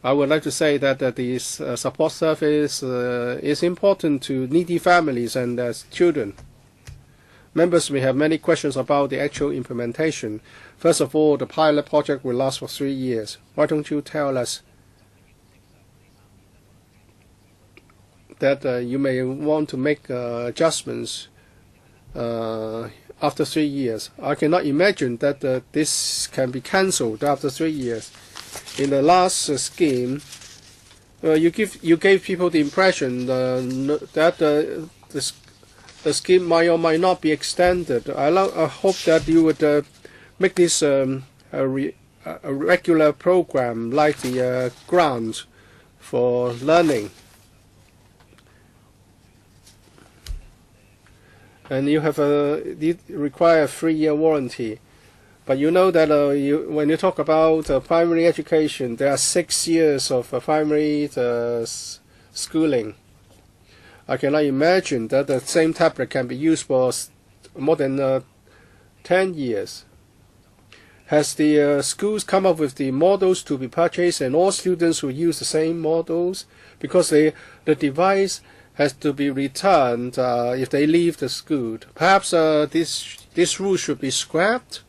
I would like to say that this support service is important to needy families and children. Members may have many questions about the actual implementation. First of all, the pilot project will last for 3 years. Why don't you tell us that you may want to make adjustments after 3 years? I cannot imagine that this can be cancelled after 3 years. In the last scheme, you gave people the impression that the scheme might or might not be extended. I hope that you would make this a regular program like the grant for learning. And you require a 3-year warranty. But you know that when you talk about primary education, there are 6 years of primary schooling. I cannot imagine that the same tablet can be used for more than 10 years. Has the schools come up with the models to be purchased and all students will use the same models? Because the device has to be returned if they leave the school. Perhaps this rule should be scrapped.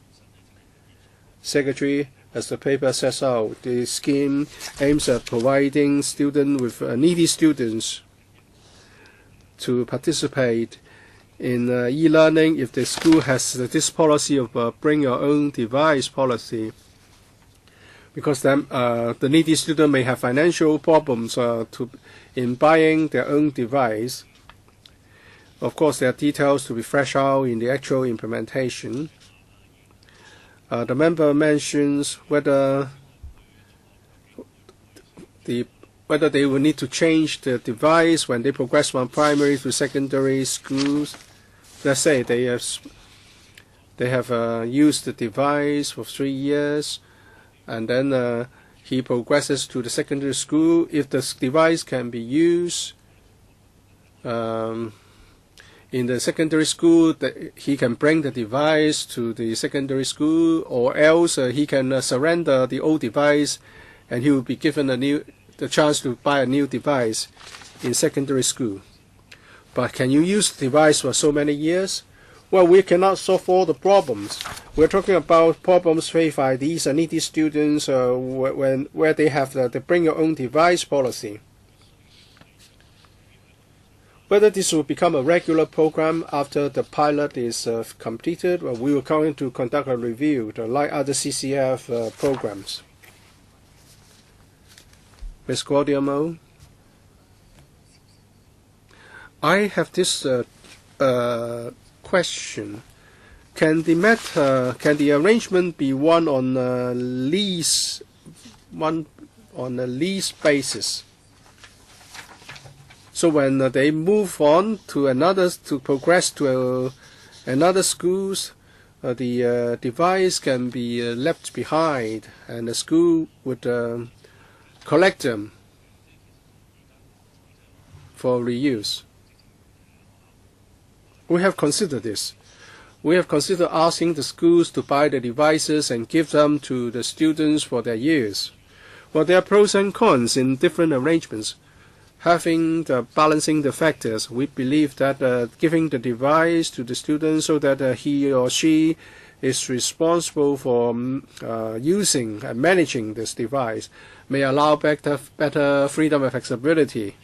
Secretary, as the paper sets out, the scheme aims at providing needy students to participate in e-learning if the school has this policy of bring your own device policy. Because then the needy student may have financial problems in buying their own device. Of course, there are details to be fleshed out in the actual implementation. The member mentions whether they will need to change the device when they progress from primary to secondary schools. Let's say they have used the device for 3 years, and then he progresses to the secondary school. If the device can be used in the secondary school, he can bring the device to the secondary school, or else he can surrender the old device and he will be given the chance to buy a new device in secondary school. But can you use the device for so many years? Well, we cannot solve all the problems. We're talking about problems faced by these needy students where they have the bring your own device policy. Whether this will become a regular program after the pilot is completed, we are going to conduct a review like other CCF programs. Ms. Claudia Mo, I have this question. Can the arrangement be one on a lease basis? So when they move on to progress to another schools, the device can be left behind, and the school would collect them for reuse. We have considered this. We have considered asking the schools to buy the devices and give them to the students for their use. Well, there are pros and cons in different arrangements. Balancing the factors, we believe that giving the device to the student so that he or she is responsible for using and managing this device may allow better freedom and flexibility.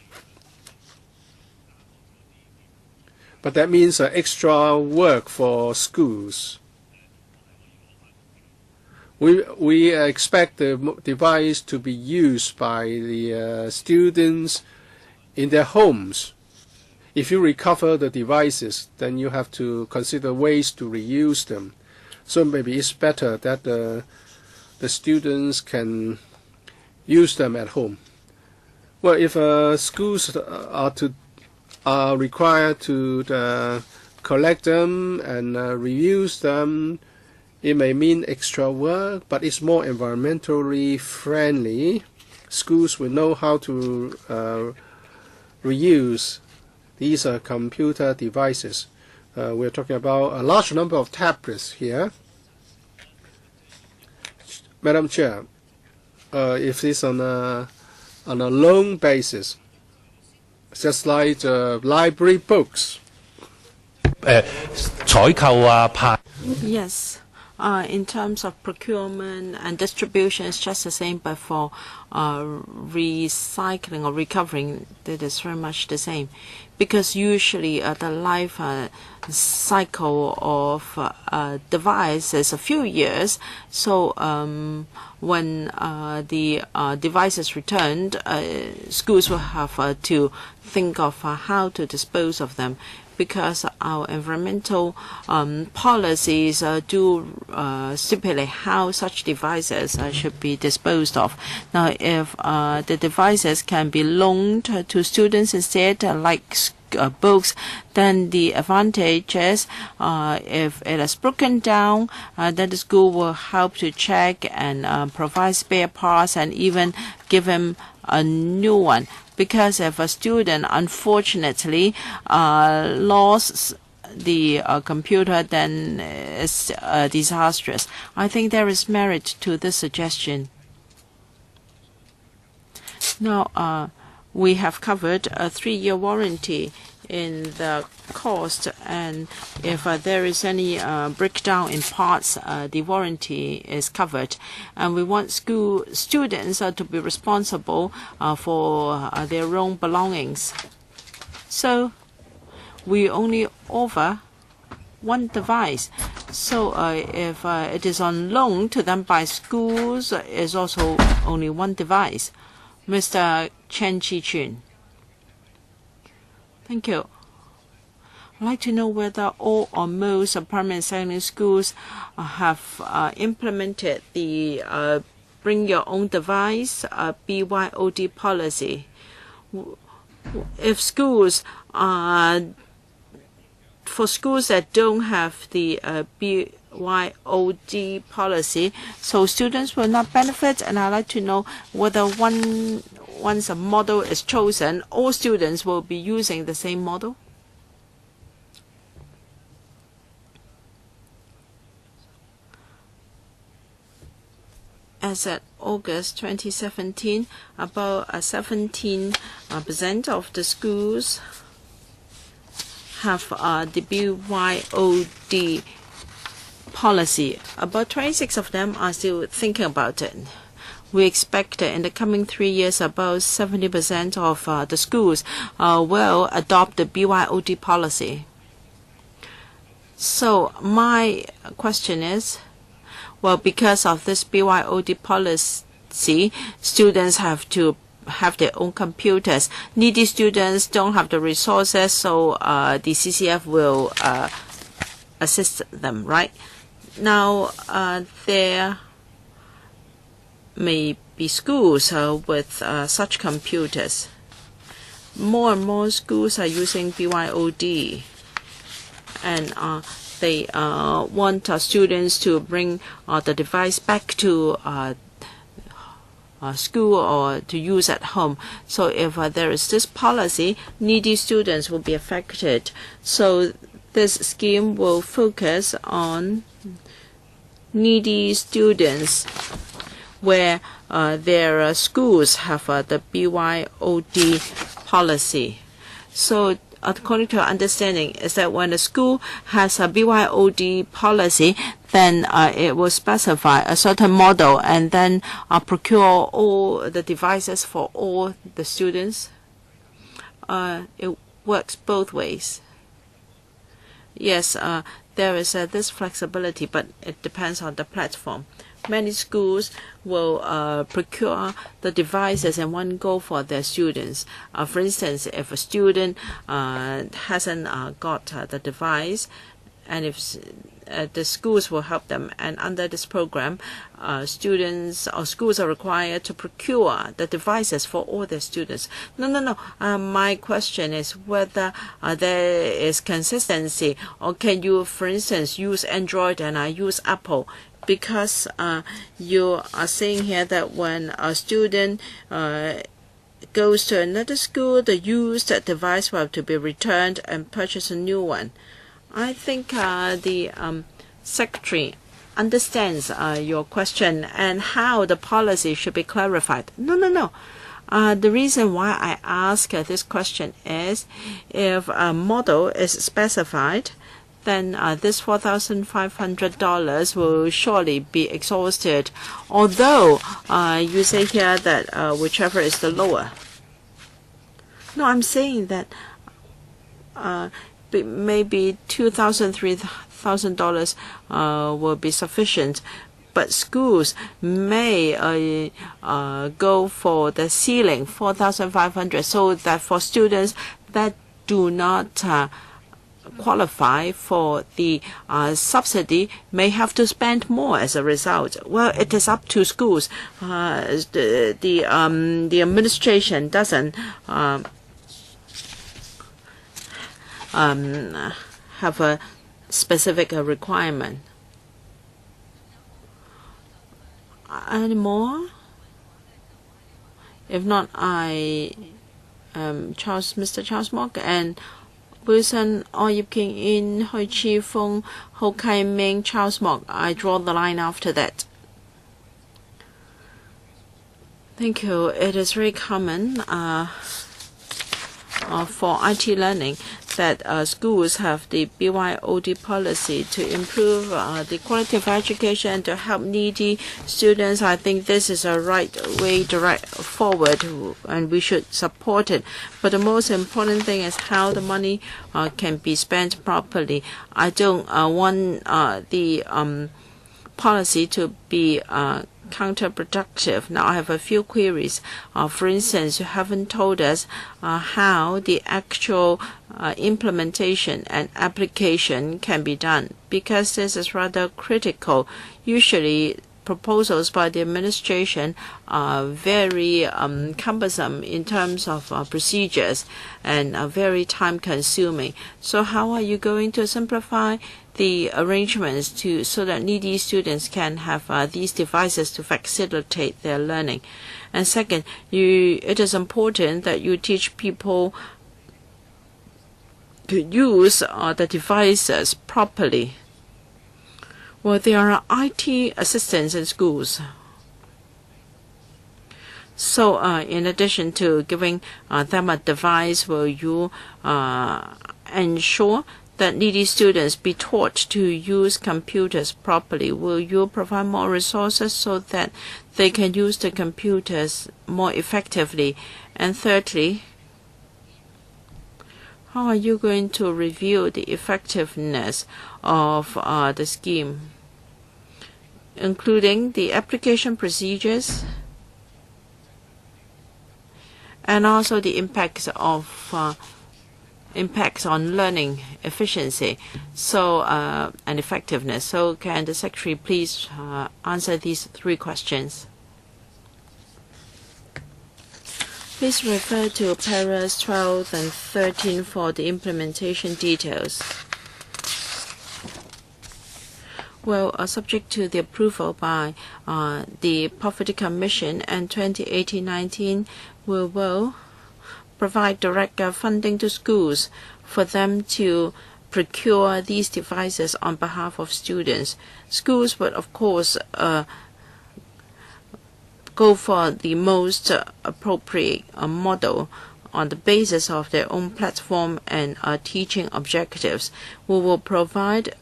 But that means extra work for schools. We expect the device to be used by the students in their homes. If you recover the devices, then you have to consider ways to reuse them. So maybe it's better that the students can use them at home. Well, if schools are required to collect them and reuse them, it may mean extra work, but it's more environmentally friendly. Schools will know how to reuse these computer devices. we're talking about a large number of tablets here. Madam Chair, if it's on a loan basis, just like library books. Yes. In terms of procurement and distribution, it's just the same, but for recycling or recovering, that is very much the same. Because usually the life cycle of device is a few years, so when the device is returned, schools will have to think of how to dispose of them, because our environmental policies do stipulate how such devices should be disposed of. Now, if the devices can be loaned to students instead, like books, then the advantage is if it is broken down, then the school will help to check and provide spare parts and even give them a new one. Because if a student unfortunately lost the computer, then it's disastrous. I think there is merit to this suggestion. Now, we have covered a 3-year warranty in the cost, and if there is any breakdown in parts, the warranty is covered. And we want school students to be responsible for their own belongings. So we only offer one device. So if it is on loan to them by schools, it's also only one device. Mr. Chen Chi-chun. Thank you. I'd like to know whether all or most primary and secondary schools have implemented the bring your own device BYOD policy. If schools for schools that don't have the BYOD policy, so students will not benefit, and I'd like to know whether once a model is chosen, all students will be using the same model. As at August 2017, about 17% of the schools have the BYOD policy. About 26 of them are still thinking about it. We expect that in the coming 3 years, about 70% of the schools will adopt the BYOD policy. So my question is, well, because of this BYOD policy, students have to have their own computers. Needy students don't have the resources, so the CCF will assist them, right? Now, there may be schools with such computers. More and more schools are using BYOD, and they want students to bring the device back to school or to use at home. So if there is this policy, needy students will be affected. So this scheme will focus on needy students where their schools have the BYOD policy. So according to our understanding, is that when a school has a BYOD policy, then it will specify a certain model and then procure all the devices for all the students. It works both ways. Yes, there is this flexibility, but it depends on the platform. Many schools will procure the devices in one go for their students. For instance, if a student hasn't got the device, and if the schools will help them, and under this program, students or schools are required to procure the devices for all their students. No. My question is whether there is consistency, or can you, for instance, use Android and I use Apple? Because you are saying here that when a student goes to another school, the used device will have to be returned and purchase a new one. I think the Secretary understands your question and how the policy should be clarified. No. The reason why I ask this question is if a model is specified, then this $4,500 will surely be exhausted, although you say here that whichever is the lower. No, I'm saying that maybe $2,000, $3,000 will be sufficient, but schools may go for the ceiling, $4,500, so that for students that do not qualify for the subsidy may have to spend more as a result. Well, it is up to schools. The administration doesn't have a specific requirement. Any more? If not, Mr. Charles Mock and Wilson, Au Yip King In, Hui Chi Fung, Ho Kai Ming, Charles Mock. I draw the line after that. Thank you. It is very common for IT learning that schools have the BYOD policy to improve the quality of education and to help needy students. I think this is a right way direct forward, and we should support it. But the most important thing is how the money can be spent properly. I don't want the policy to be counterproductive. Now I have a few queries. For instance, you haven't told us how the actual implementation and application can be done, because this is rather critical. Usually proposals by the administration are very cumbersome in terms of procedures and are very time consuming. So how are you going to simplify the arrangements so that needy students can have these devices to facilitate their learning? And second, it is important that you teach people to use the devices properly. Well, there are IT assistants in schools. So in addition to giving them a device, will you ensure that needy students be taught to use computers properly? Will you provide more resources so that they can use the computers more effectively? And thirdly, how are you going to review the effectiveness of the scheme, including the application procedures and also the impacts on learning efficiency and effectiveness? So can the Secretary please answer these three questions? Please refer to paras 12 and 13 for the implementation details. Well, subject to the approval by the Poverty Commission, and 2018-19 we will provide direct funding to schools for them to procure these devices on behalf of students. Schools would, of course, go for the most appropriate model on the basis of their own platform and teaching objectives. We will provide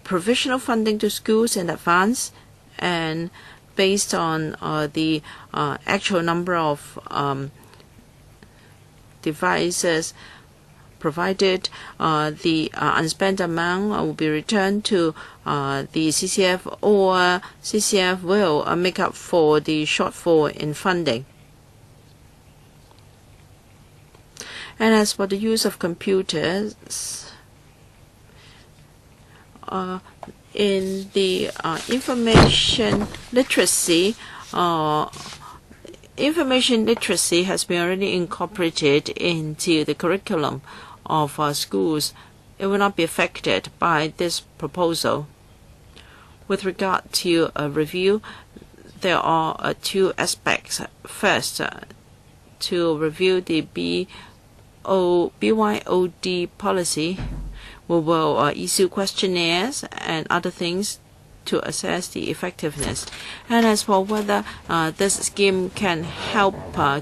provisional funding to schools in advance, and based on the actual number of devices provided, the unspent amount will be returned to the CCF, or CCF will make up for the shortfall in funding. And as for the use of computers, in the information literacy has been already incorporated into the curriculum of schools. It will not be affected by this proposal. With regard to a review, there are two aspects. First, to review the BYOD policy, We will issue questionnaires and other things to assess the effectiveness. And as for whether this scheme can help,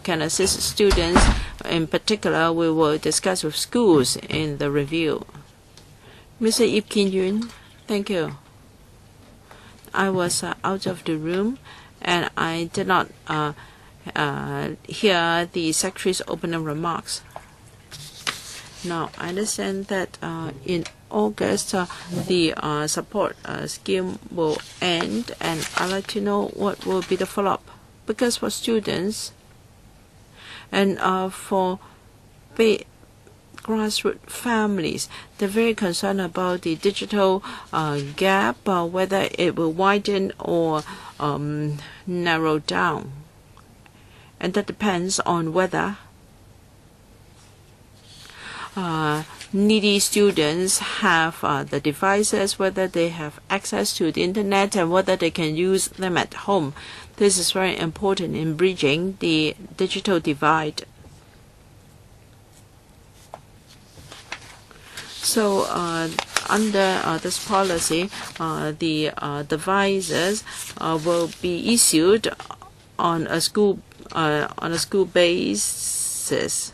can assist students, in particular, we will discuss with schools in the review. Mr. Ip Kin Yun, thank you. I was out of the room and I did not hear the Secretary's opening remarks. Now, I understand that in August, the support scheme will end, and I'd like to know what will be the follow-up. Because for students and for grassroots families, they're very concerned about the digital gap, whether it will widen or narrow down. And that depends on whether needy students have the devices, whether they have access to the internet, and whether they can use them at home. This is very important in bridging the digital divide. So under this policy, the devices will be issued on a school basis.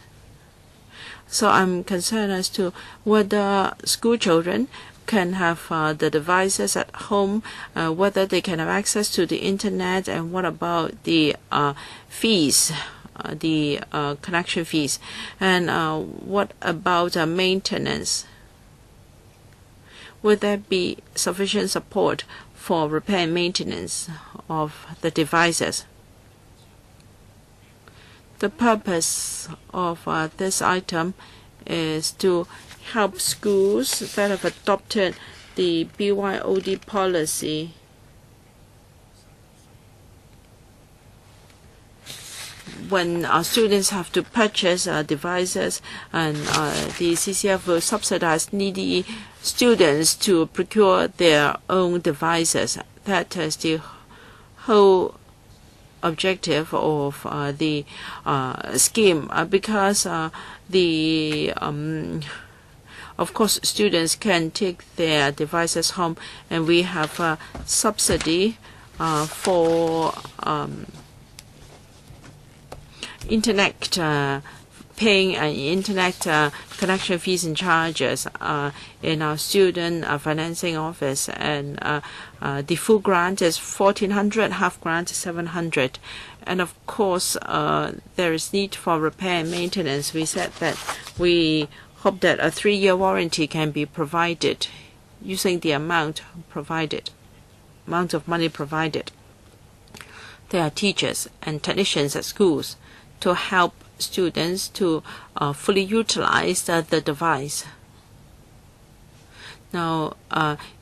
So I'm concerned as to whether school children can have the devices at home, whether they can have access to the internet, and what about the fees, the connection fees, and what about maintenance? Would there be sufficient support for repair and maintenance of the devices? The purpose of this item is to help schools that have adopted the BYOD policy when students have to purchase devices, and the CCF will subsidize needy students to procure their own devices. That is the whole objective of the scheme, because of course students can take their devices home, and we have a subsidy for internet paying internet connection fees and charges in our student financing office, and the full grant is 1,400, half grant is 700, and of course there is need for repair and maintenance. We said that we hope that a 3-year warranty can be provided using the amount of money provided. There are teachers and technicians at schools to help students to fully utilize the device. Now,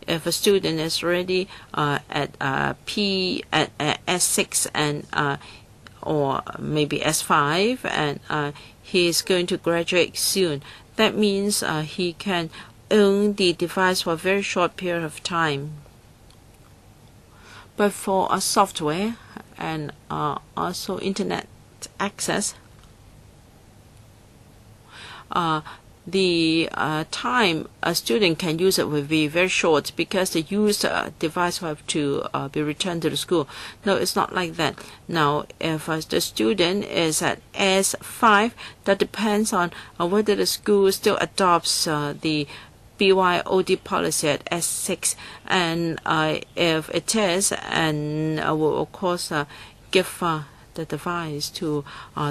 if a student is already at S6 and or maybe S5, and he is going to graduate soon, that means he can own the device for a very short period of time. But for a software and also internet access, the time a student can use it will be very short, because the used device will have to be returned to the school. No, it's not like that. Now, if the student is at S5, that depends on whether the school still adopts the BYOD policy at S6, and if it is, and will of course give the device to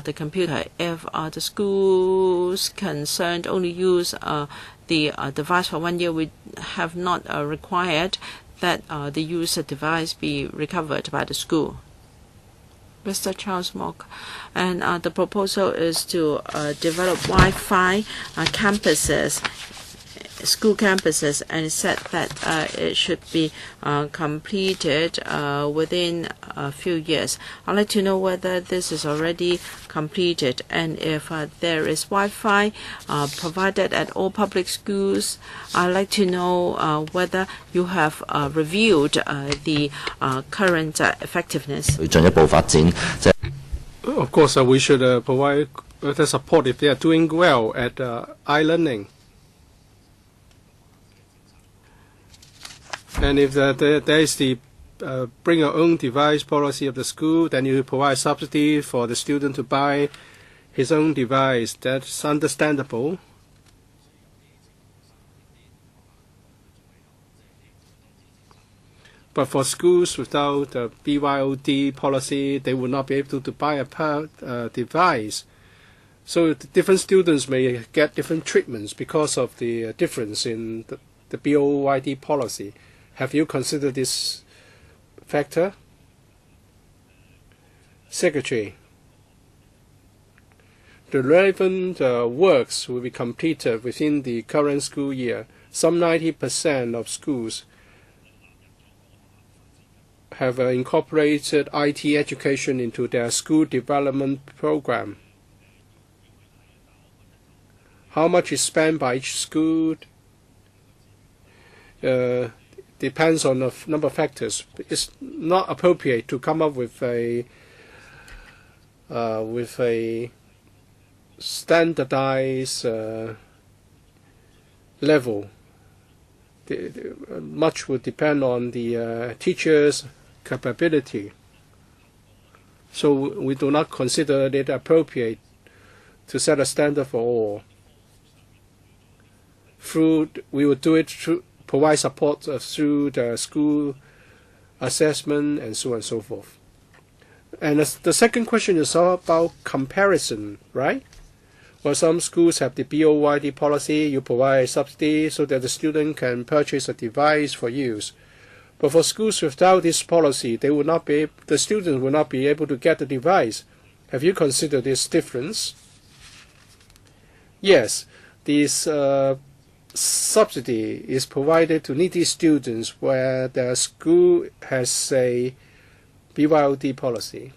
the computer. If the schools concerned only use the device for 1 year, we have not required that the used device be recovered by the school. Mr. Charles Mock, and the proposal is to develop Wi-Fi campuses, school campuses, and it said that it should be completed within a few years. I'd like to know whether this is already completed, and if there is Wi-Fi provided at all public schools. I'd like to know whether you have reviewed the current effectiveness. Of course, we should provide the support if they are doing well at e-learning. And if there is the bring your own device policy of the school, then you provide subsidy for the student to buy his own device. That's understandable. But for schools without a BYOD policy, they will not be able to buy a device. So different students may get different treatments because of the difference in the BYOD policy. Have you considered this factor? Secretary, the relevant works will be completed within the current school year. Some 90% of schools have incorporated IT education into their school development program. How much is spent by each school depends on a number of factors. It's not appropriate to come up with a standardized level. Much would depend on the teachers' capability. So we do not consider it appropriate to set a standard for all. We would do it through provide support through the school assessment and so on and so forth. And the second question is all about comparison, right? Well, some schools have the BYOD policy. You provide a subsidy so that the student can purchase a device for use. But for schools without this policy, the students will not be able to get the device. Have you considered this difference? Yes, this subsidy is provided to needy students where the school has a BYOD policy.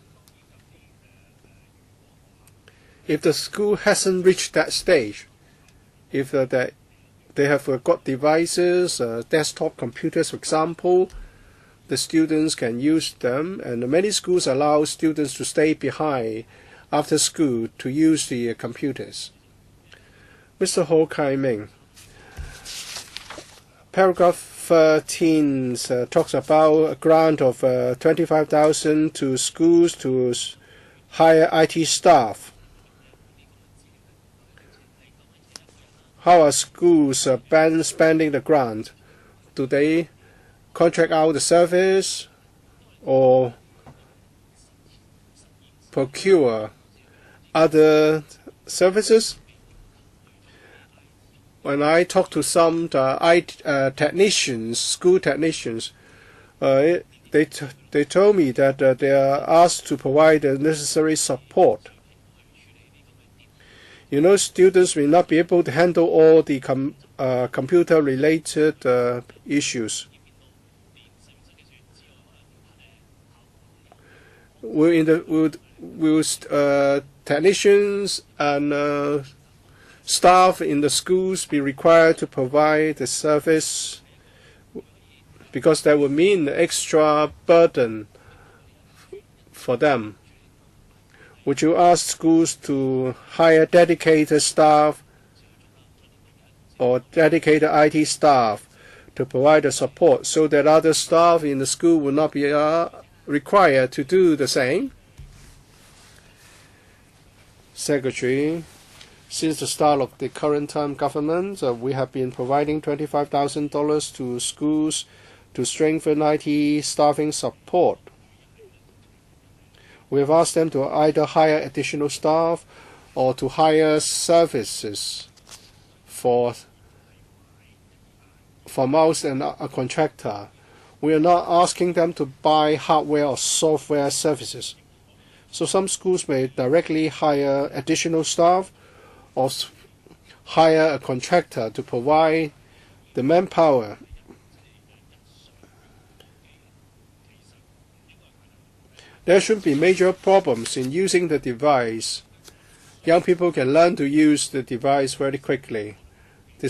If the school hasn't reached that stage, if they have got devices, desktop computers, for example, the students can use them, and many schools allow students to stay behind after school to use the computers. Mr. Ho Kai-ming, paragraph 13 talks about a grant of $25,000 to schools to hire IT staff. How are schools spending the grant? Do they contract out the service or procure other services? When I talk to some technicians, school technicians, they told me that they are asked to provide the necessary support. You know, students will not be able to handle all the computer-related issues. Will technicians and staff in the schools be required to provide the service? Because that would mean extra burden for them. Would you ask schools to hire dedicated staff or dedicated IT staff to provide the support so that other staff in the school will not be required to do the same? Secretary, since the start of the current term government, we have been providing $25,000 to schools to strengthen IT staffing support. We have asked them to either hire additional staff or to hire services from us and a contractor. We are not asking them to buy hardware or software services. So some schools may directly hire additional staff or hire a contractor to provide the manpower. There should be major problems in using the device. Young people can learn to use the device very quickly. The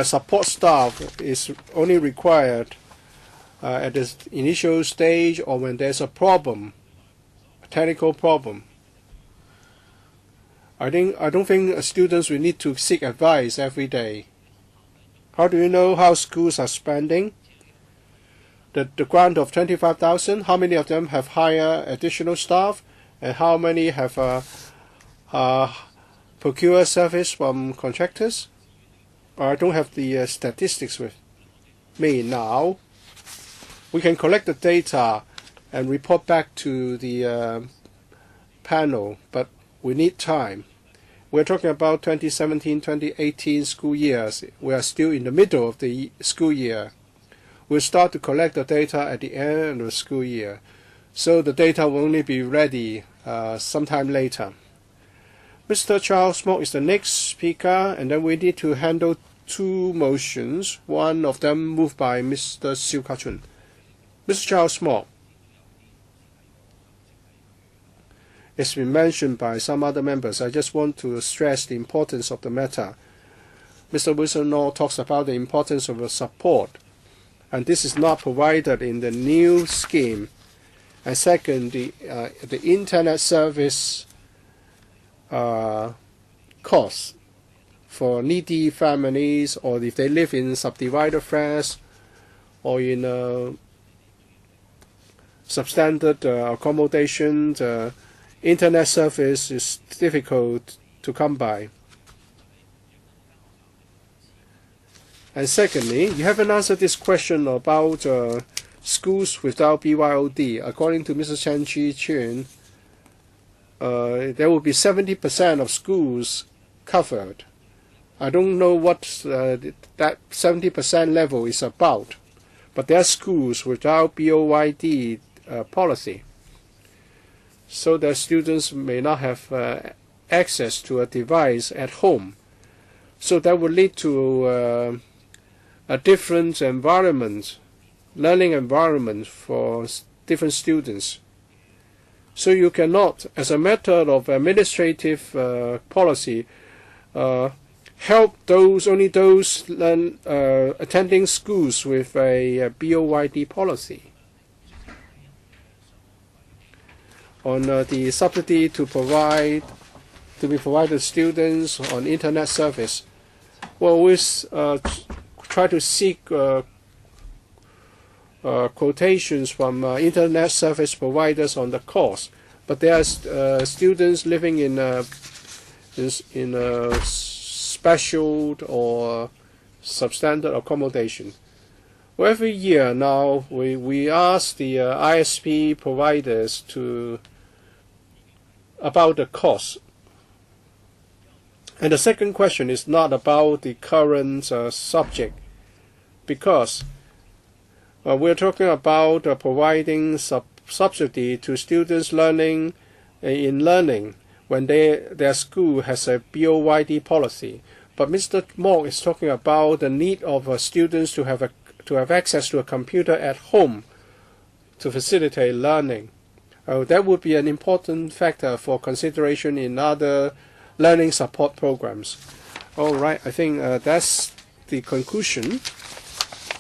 support staff is only required at the initial stage or when there's a problem, a technical problem. I don't think students will need to seek advice every day. How do you know how schools are spending? The grant of 25,000, how many of them have hired additional staff, and how many have procured service from contractors? I don't have the statistics with me now. We can collect the data and report back to the panel, but we need time. We're talking about 2017-2018 school years. We are still in the middle of the school year. We'll start to collect the data at the end of the school year. So the data will only be ready sometime later. Mr. Charles Mok is the next speaker, and then we need to handle two motions, one of them moved by Mr. SHIU Ka-chun. Mr. Charles Mok. It's been mentioned by some other members. I just want to stress the importance of the matter. Mr. Wilson Law talks about the importance of the support, and this is not provided in the new scheme. And second, the internet service costs for needy families, or if they live in subdivided flats or in substandard accommodation, internet service is difficult to come by. And secondly, you haven't answered this question about schools without BYOD. According to Mrs. Chen Chi-chun, there will be 70% of schools covered. I don't know what that 70% level is about, but there are schools without BYOD policy. So that students may not have access to a device at home. So that would lead to a different environment, learning environment for different students. So you cannot, as a matter of administrative policy, help only those attending schools with a BYOD policy. On the subsidy to be provided to students on internet service. Well, we try to seek quotations from internet service providers on the cost, but there are students living in a special or substandard accommodation. Well, every year now we ask the ISP providers about the cost. And the second question is not about the current subject, because we're talking about providing subsidy to students learning when their school has a BYOD policy. But Mr. Mok is talking about the need of students to have access to a computer at home to facilitate learning. That would be an important factor for consideration in other learning support programs. All right, I think that's the conclusion.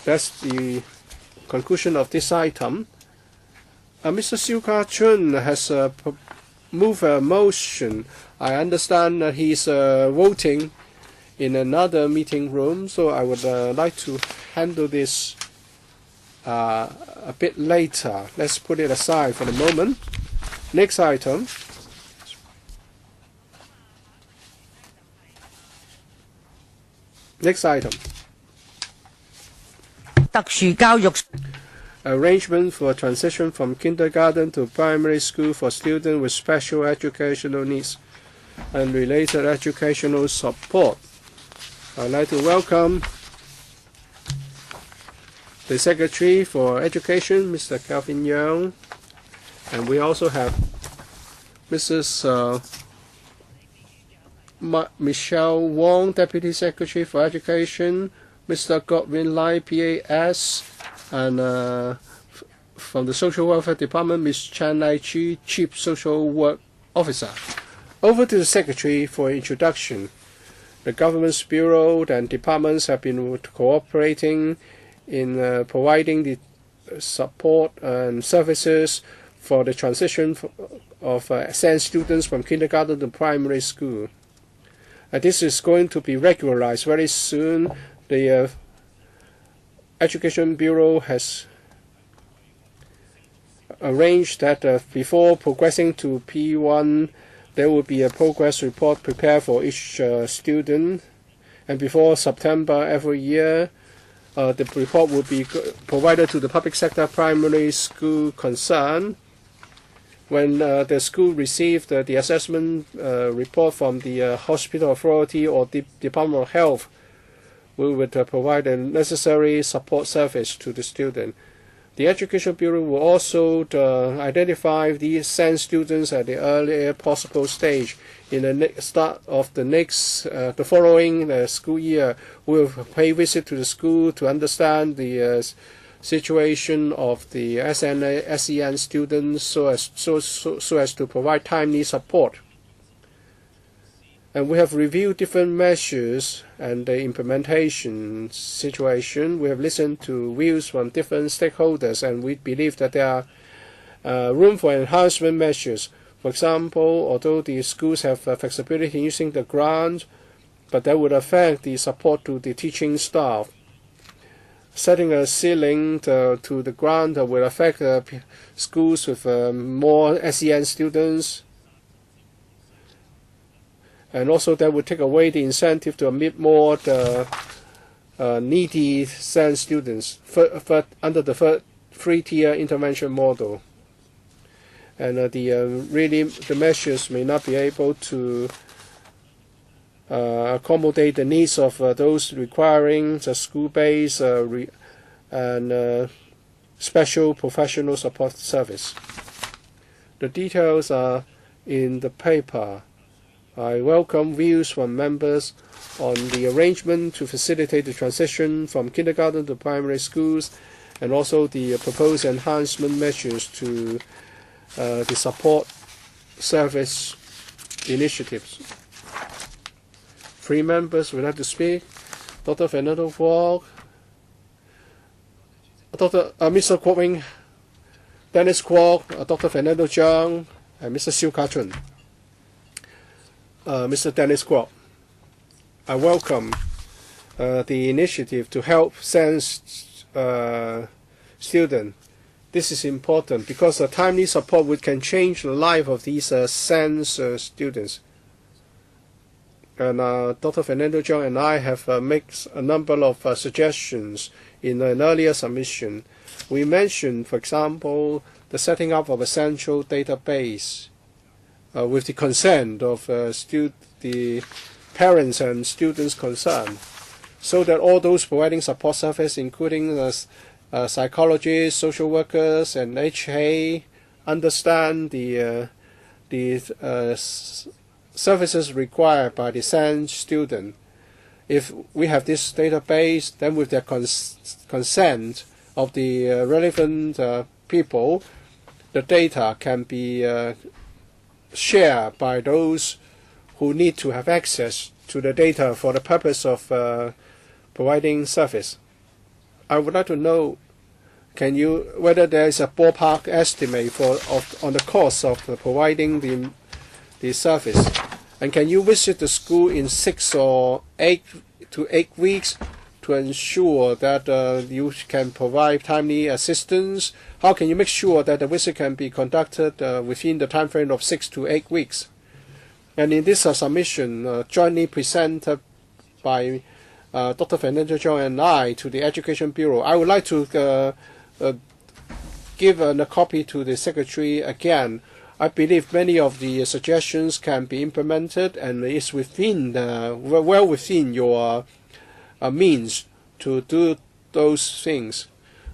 That's the conclusion of this item. Mr. SHIU Ka-chun has moved a motion. I understand that he's voting in another meeting room, so I would like to handle this a bit later. Let's put it aside for the moment. Next item. Next item. 特殊教育 Arrangement for transition from kindergarten to primary school for students with special educational needs and related educational support. I'd like to welcome the Secretary for Education, Mr. Calvin Young, and we also have Mrs. Michelle Wong, Deputy Secretary for Education, Mr. Godwin Lai, PAS, and from the Social Welfare Department, Ms. Chan Lai Chi, Chief Social Work Officer. Over to the Secretary for introduction. The government's bureau and departments have been cooperating in providing the support and services for the transition of SEN students from kindergarten to primary school. This is going to be regularized very soon. The Education Bureau has arranged that before progressing to P1, there will be a progress report prepared for each student, and before September every year, the report will be provided to the public sector primary school concerned. When the school received the assessment report from the hospital authority or the Department of Health, we would provide a necessary support service to the student. The Education Bureau will also identify these SEN students at the earliest possible stage. In the start of the following school year, we will pay visit to the school to understand the situation of the SEN students so as to provide timely support. And we have reviewed different measures and the implementation situation. We have listened to views from different stakeholders, and we believe that there are room for enhancement measures. For example, although the schools have flexibility in using the grant, but that would affect the support to the teaching staff. Setting a ceiling to the grant will affect schools with more SEN students. And also that would take away the incentive to admit more needy SEN students under the three-tier intervention model. And the measures may not be able to accommodate the needs of those requiring the school-based and special professional support service. The details are in the paper. I welcome views from members on the arrangement to facilitate the transition from kindergarten to primary schools, and also the proposed enhancement measures to the support service initiatives. 3 members would like to speak. Dr. Fernando Kwok, Mr. Kwok, Dennis Kwok, Dr. Fernando Cheung, and Mr. SHIU Ka-chun. Mr. Dennis Kwok, I welcome the initiative to help SEN students. This is important because a timely support can change the life of these SEN students. And Dr. Fernando Cheung and I have made a number of suggestions in an earlier submission. We mentioned, for example, the setting up of a central database with the consent of the parents and students concerned, so that all those providing support service, including psychologists, social workers, and HA, understand the services required by the SEN student. If we have this database, then with the consent of the relevant people, the data can be shared by those who need to have access to the data for the purpose of providing service. I would like to know, whether there is a ballpark estimate on the cost of providing the service, and can you visit the school in 6 or 8 to 8 weeks to ensure that you can provide timely assistance? How can you make sure that the visit can be conducted within the time frame of 6 to 8 weeks? And in this submission jointly presented by Dr. Fernando Cheung and I to the Education Bureau, I would like to give a copy to the Secretary again. I believe many of the suggestions can be implemented, and it's well within your means to do those things.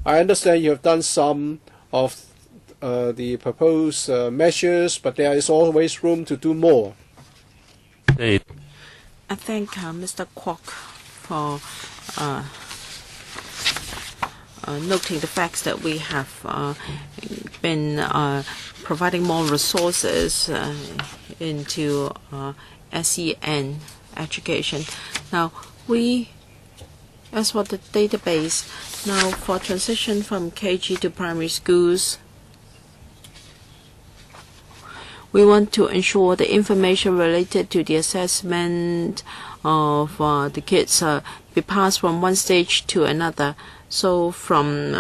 I understand you have done some of the proposed measures, but there is always room to do more. I thank Mr. Kwok for noting the facts that we have been providing more resources into SEN education. Now, as for the database, now for transition from KG to primary schools, we want to ensure the information related to the assessment of the kids be passed from one stage to another. So from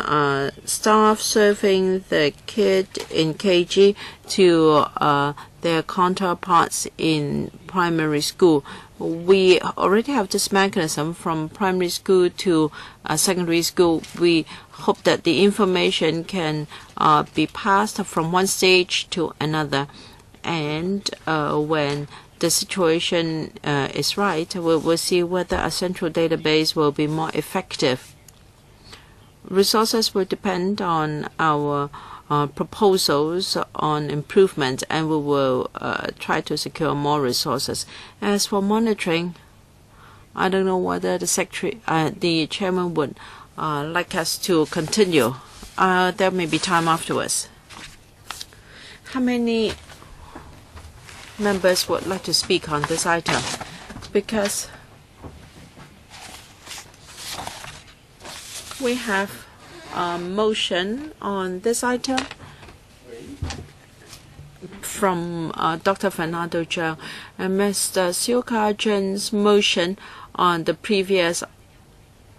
staff serving the kid in KG to their counterparts in primary school, we already have this mechanism from primary school to secondary school. We hope that the information can be passed from one stage to another, and when the situation is right, we'll see whether a central database will be more effective. Resources will depend on our proposals on improvement, and we will try to secure more resources. As for monitoring, I don't know whether the chairman would like us to continue. There may be time afterwards. How many members would like to speak on this item? Because we have a motion on this item from Dr. Fernando Cheung and Mr. SHIU Ka-chun's motion on the previous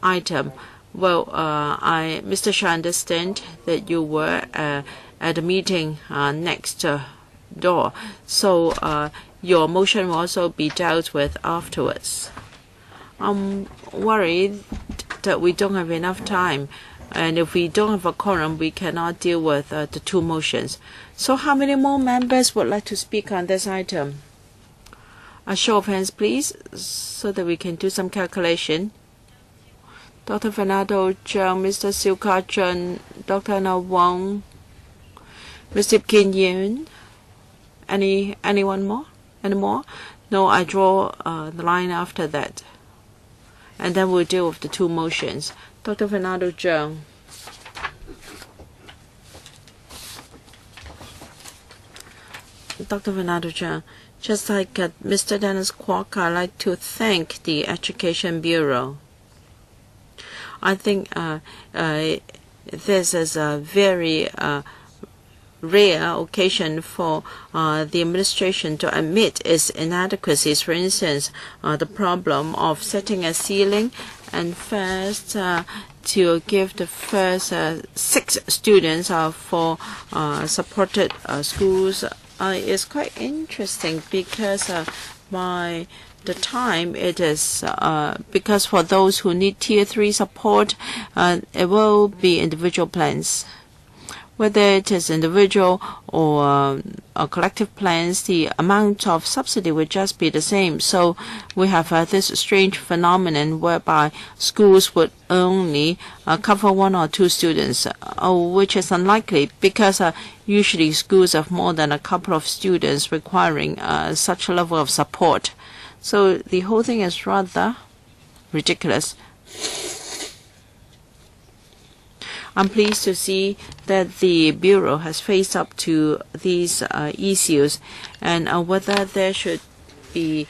item. Well, Mr. Shah, understand that you were at a meeting next door, so your motion will also be dealt with afterwards. I'm worried that we don't have enough time, and if we don't have a quorum, we cannot deal with the two motions. So how many more members would like to speak on this item? A show of hands, please, so that we can do some calculation. Dr. Fernando Cheung, Mr. SHIU Ka-chun, Dr. Na Wong, Mr. Kim Yun. Anyone more? Any more? No, I draw the line after that. And then we'll deal with the two motions. Dr. Fernando Cheung. Dr. Fernando Cheung, just like Mr. Dennis Kwok, I'd like to thank the Education Bureau. I think this is a very rare occasion for the administration to admit its inadequacies. For instance, the problem of setting a ceiling, and first to give the first 6 students for supported schools is quite interesting, because by the time it is because for those who need tier 3 support, it will be individual plans. Whether it is individual or collective plans, the amount of subsidy would just be the same. So we have this strange phenomenon whereby schools would only cover 1 or 2 students, which is unlikely, because usually schools have more than a couple of students requiring such a level of support. So the whole thing is rather ridiculous. I'm pleased to see that the Bureau has faced up to these issues, and whether there should be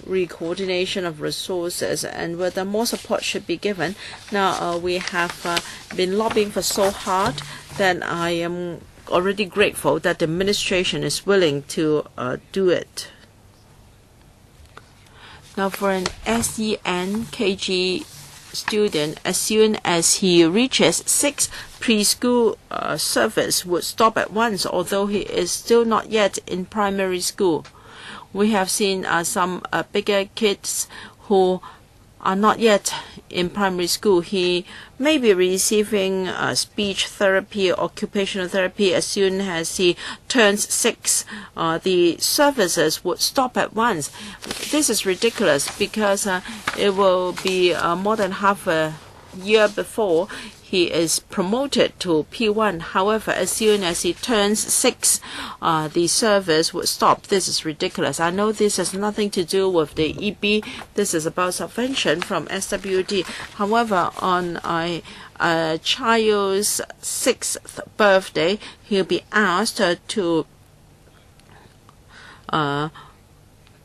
re-coordination of resources and whether more support should be given. Now, we have been lobbying for so hard that I am already grateful that the administration is willing to do it. Now, for an SEN KG student, as soon as he reaches 6 preschool service would stop at once, although he is still not yet in primary school. We have seen some bigger kids who are not yet in primary school. He may be receiving speech therapy, occupational therapy. As soon as he turns 6, the services would stop at once. This is ridiculous, because it will be more than half a year before he is promoted to P1. However, as soon as he turns 6, the service would stop. This is ridiculous. I know this has nothing to do with the EB. This is about subvention from SWD. However, on a child's 6th birthday, he'll be asked to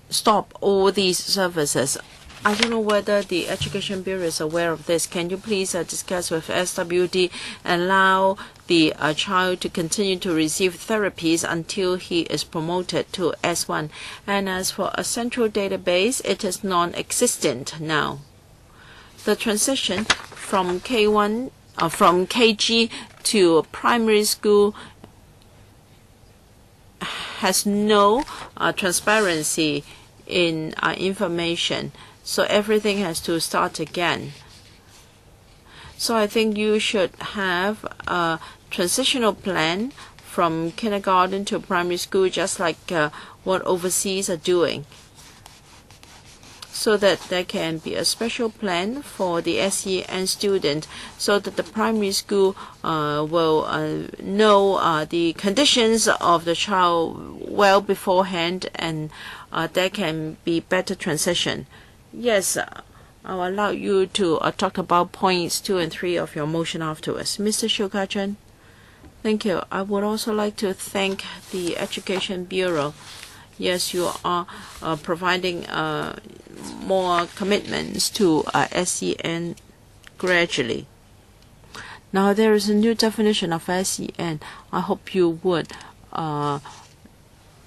stop all these services. I don't know whether the Education Bureau is aware of this. Can you please discuss with SWD and allow the child to continue to receive therapies until he is promoted to S1? And as for a central database, it is non-existent now. the transition from K1, from KG to primary school has no transparency in information, so everything has to start again. So I think you should have a transitional plan from kindergarten to primary school, just like what overseas are doing, so that there can be a special plan for the SEN student, so that the primary school will know the conditions of the child well beforehand, and there can be better transition. Yes, I'll allow you to talk about points 2 and 3 of your motion afterwards. Mr. SHIU Ka-chun. Thank you. I would also like to thank the Education Bureau. Yes, you are providing more commitments to SEN gradually. Now there is a new definition of SEN. I hope you would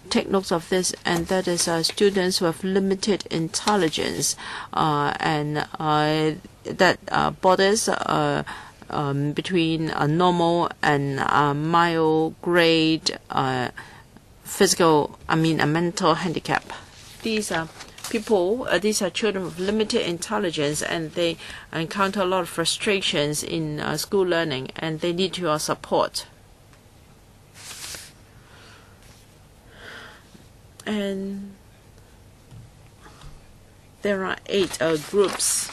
take notes of this, and that is students with limited intelligence, and that borders between a normal and mild grade a mental handicap. These are people, these are children with limited intelligence, and they encounter a lot of frustrations in school learning, and they need your support. And there are 8 groups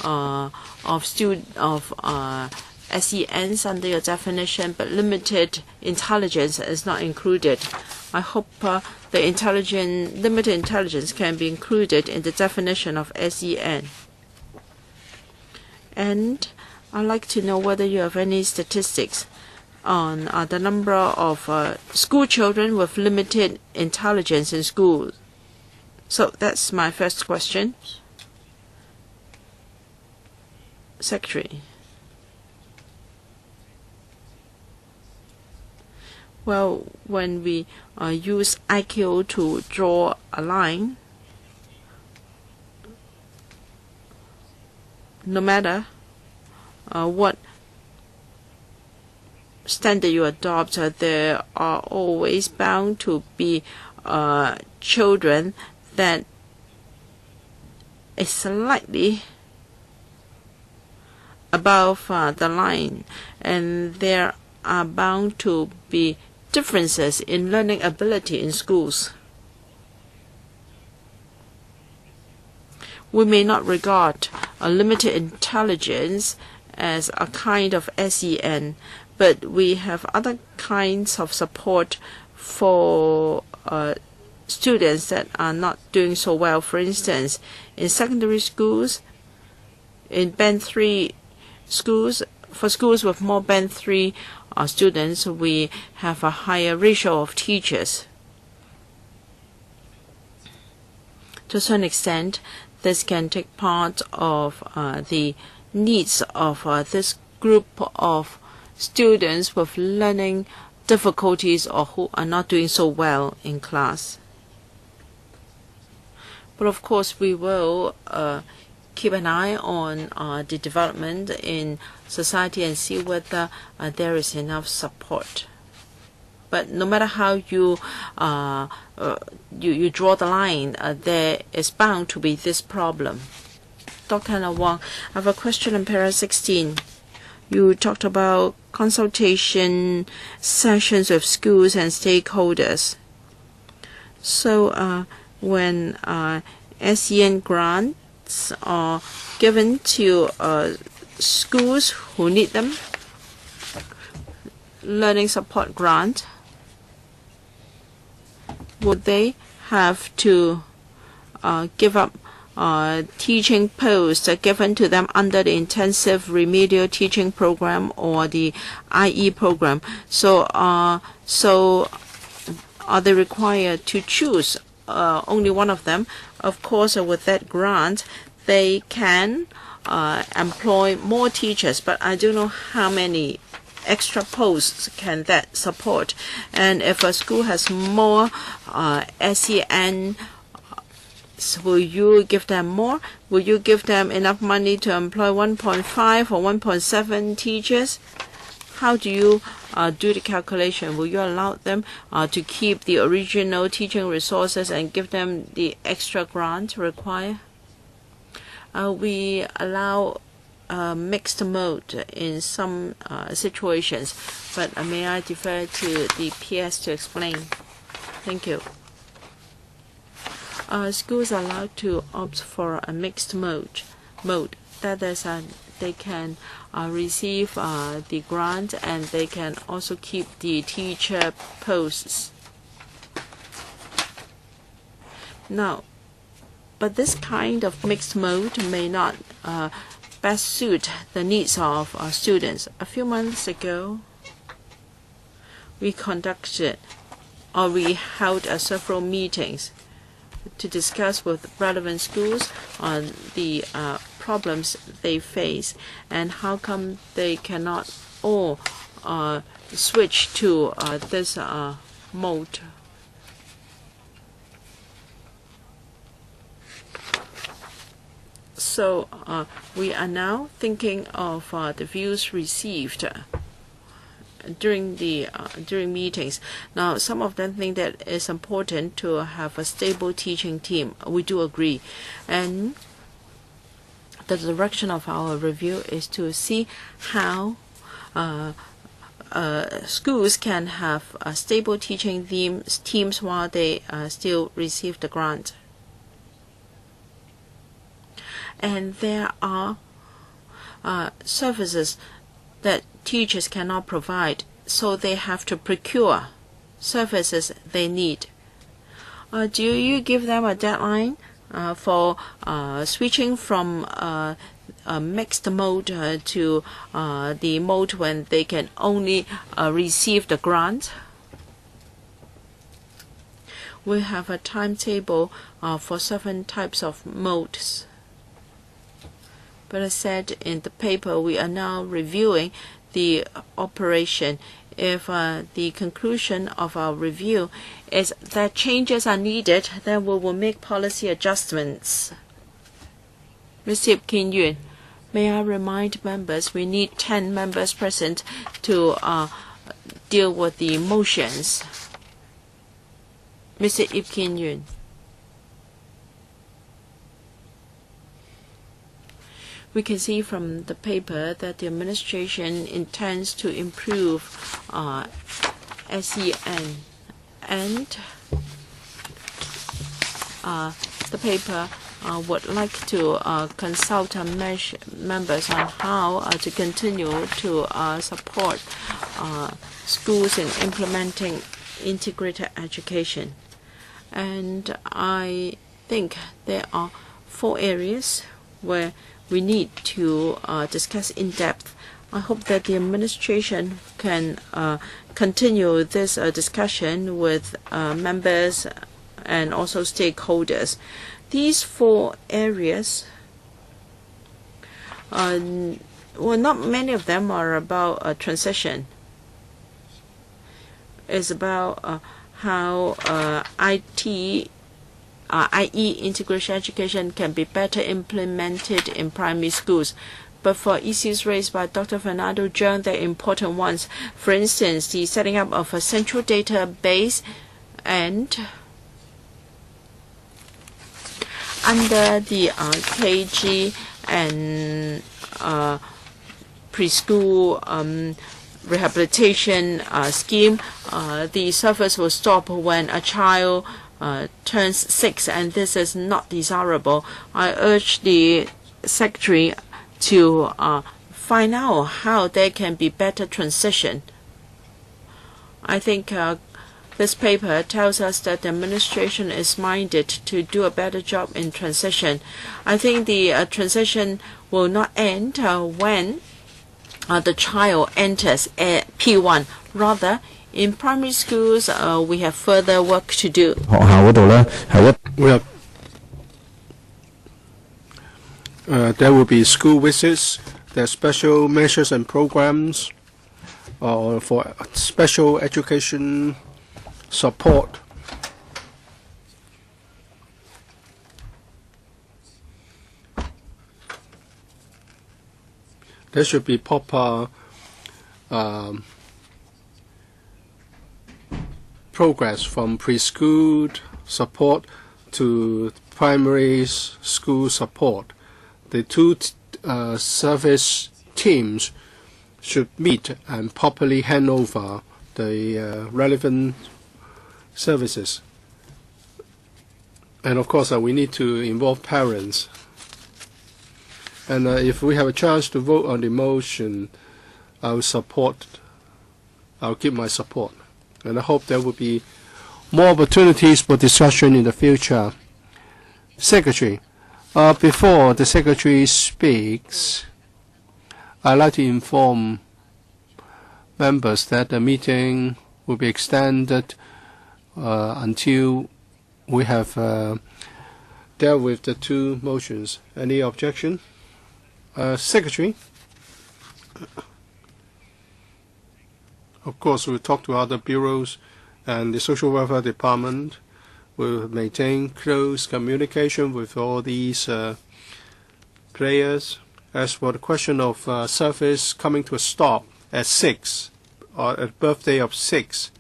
of SENs under your definition, but limited intelligence is not included. I hope the limited intelligence can be included in the definition of SEN. And I'd like to know whether you have any statistics on the number of school children with limited intelligence in school. So that's my first question. Secretary. Well, when we use IQ to draw a line, no matter what standard you adopt, there are always bound to be children that is slightly above the line, and there are bound to be differences in learning ability in schools. We may not regard a limited intelligence as a kind of SEN, but we have other kinds of support for students that are not doing so well. For instance, in secondary schools, in Band 3 schools, for schools with more Band 3 students, we have a higher ratio of teachers. To some extent, this can take part of the needs of this group of students with learning difficulties or who are not doing so well in class. But of course, we will keep an eye on the development in society and see whether there is enough support. But no matter how you draw the line, there is bound to be this problem. Dr. Hannah Wong, I have a question on paragraph 16. You talked about consultation sessions with schools and stakeholders. So when SEN grants are given to schools who need them, learning support grant, would they have to give up teaching posts given to them under the intensive remedial teaching program or the IE program? So are they required to choose only one of them? Of course, with that grant, they can employ more teachers, but I don't know how many extra posts can that support. And if a school has more SEN will you give them more? Will you give them enough money to employ 1.5 or 1.7 teachers? How do you do the calculation? Will you allow them to keep the original teaching resources and give them the extra grant required? We allow mixed mode in some situations, but may I defer to the PS to explain? Thank you. Schools are allowed to opt for a mixed mode. That is, they can receive the grant and they can also keep the teacher posts. Now, but this kind of mixed mode may not best suit the needs of our students. A few months ago, we held several meetings to discuss with relevant schools on the problems they face and how come they cannot all switch to this mode. So we are now thinking of the views received during meetings. Now, some of them think that it's important to have a stable teaching team. We do agree, and the direction of our review is to see how schools can have stable teaching teams while they still receive the grant. And there are services that teachers cannot provide, so they have to procure services they need. Do you give them a deadline for switching from a mixed mode to the mode when they can only receive the grant? We have a timetable for 7 types of modes. But as said in the paper, we are now reviewing the operation. If the conclusion of our review is that changes are needed, then we will make policy adjustments. Mr. Kim-yun, may I remind members we need 10 members present to deal with the motions. Mr. Ip Kim-yun. We can see from the paper that the administration intends to improve SEN, and the paper would like to consult members on how to continue to support schools in implementing integrated education. And I think there are 4 areas where we need to discuss in depth. I hope that the administration can continue this discussion with members and also stakeholders. These 4 areas, not many of them are about transition. It's about how i.e. integration education can be better implemented in primary schools. But for issues raised by Dr. Fernando Cheung, they're important ones. For instance, the setting up of a central database and under the KG and preschool rehabilitation scheme, the service will stop when a child turns 6, and this is not desirable. I urge the Secretary to find out how there can be better transition. I think this paper tells us that the administration is minded to do a better job in transition. I think the transition will not end when the child enters P1. Rather, in primary schools, we have further work to do. There will be school visits, there are special measures and programs for special education support. there should be proper progress from preschool support to primary school support. The two service teams should meet and properly hand over the relevant services. And of course, we need to involve parents. And if we have a chance to vote on the motion, I'll give my support. And I hope there will be more opportunities for discussion in the future. Secretary, before the Secretary speaks, I'd like to inform members that the meeting will be extended until we have dealt with the two motions. Any objection? Secretary? Of course, we'll talk to other bureaus, and the Social Welfare Department will maintain close communication with all these players. As for the question of service coming to a stop at 6, or at birthday of 6,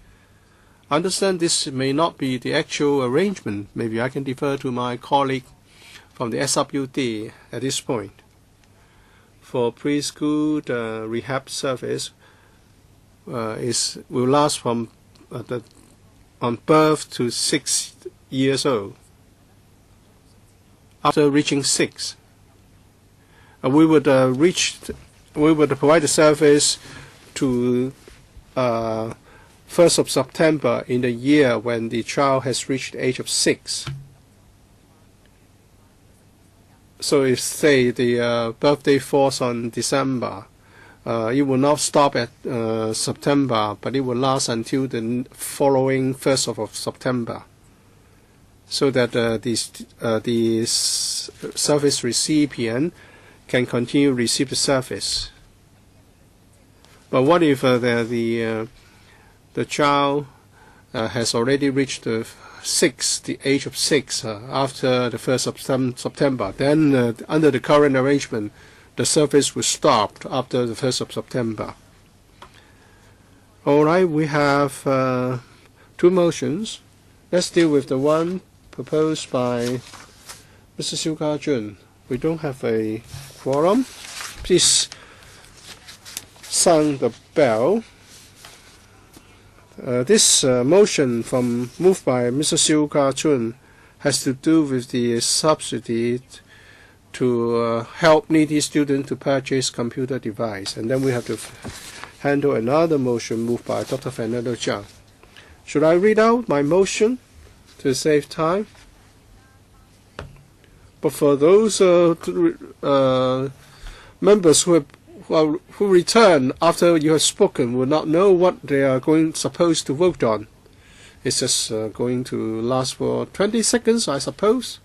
I understand this may not be the actual arrangement. Maybe I can defer to my colleague from the SWD at this point. For preschool, the rehab service will last from on birth to 6 years old. After reaching 6, we would provide the service to 1st of September in the year when the child has reached the age of 6. So if, say, the birthday falls on December, it will not stop at September, but it will last until the following 1st of September, so that the service recipient can continue to receive the service. But what if the child has already reached the age of 6 after the 1st of September? Then under the current arrangement, the service will stop after the 1st of September. All right, we have two motions. Let's deal with the one proposed by Mr. SHIU Ka-chun. We don't have a quorum. Please sound the bell. This motion moved by Mr. SHIU Ka-chun has to do with the subsidy to help needy students to purchase computer device. And then we have to handle another motion moved by Dr. Fernando Cheung. Should I read out my motion to save time? But for those members who return after you have spoken will not know what they are supposed to vote on. It's just going to last for 20 seconds, I suppose.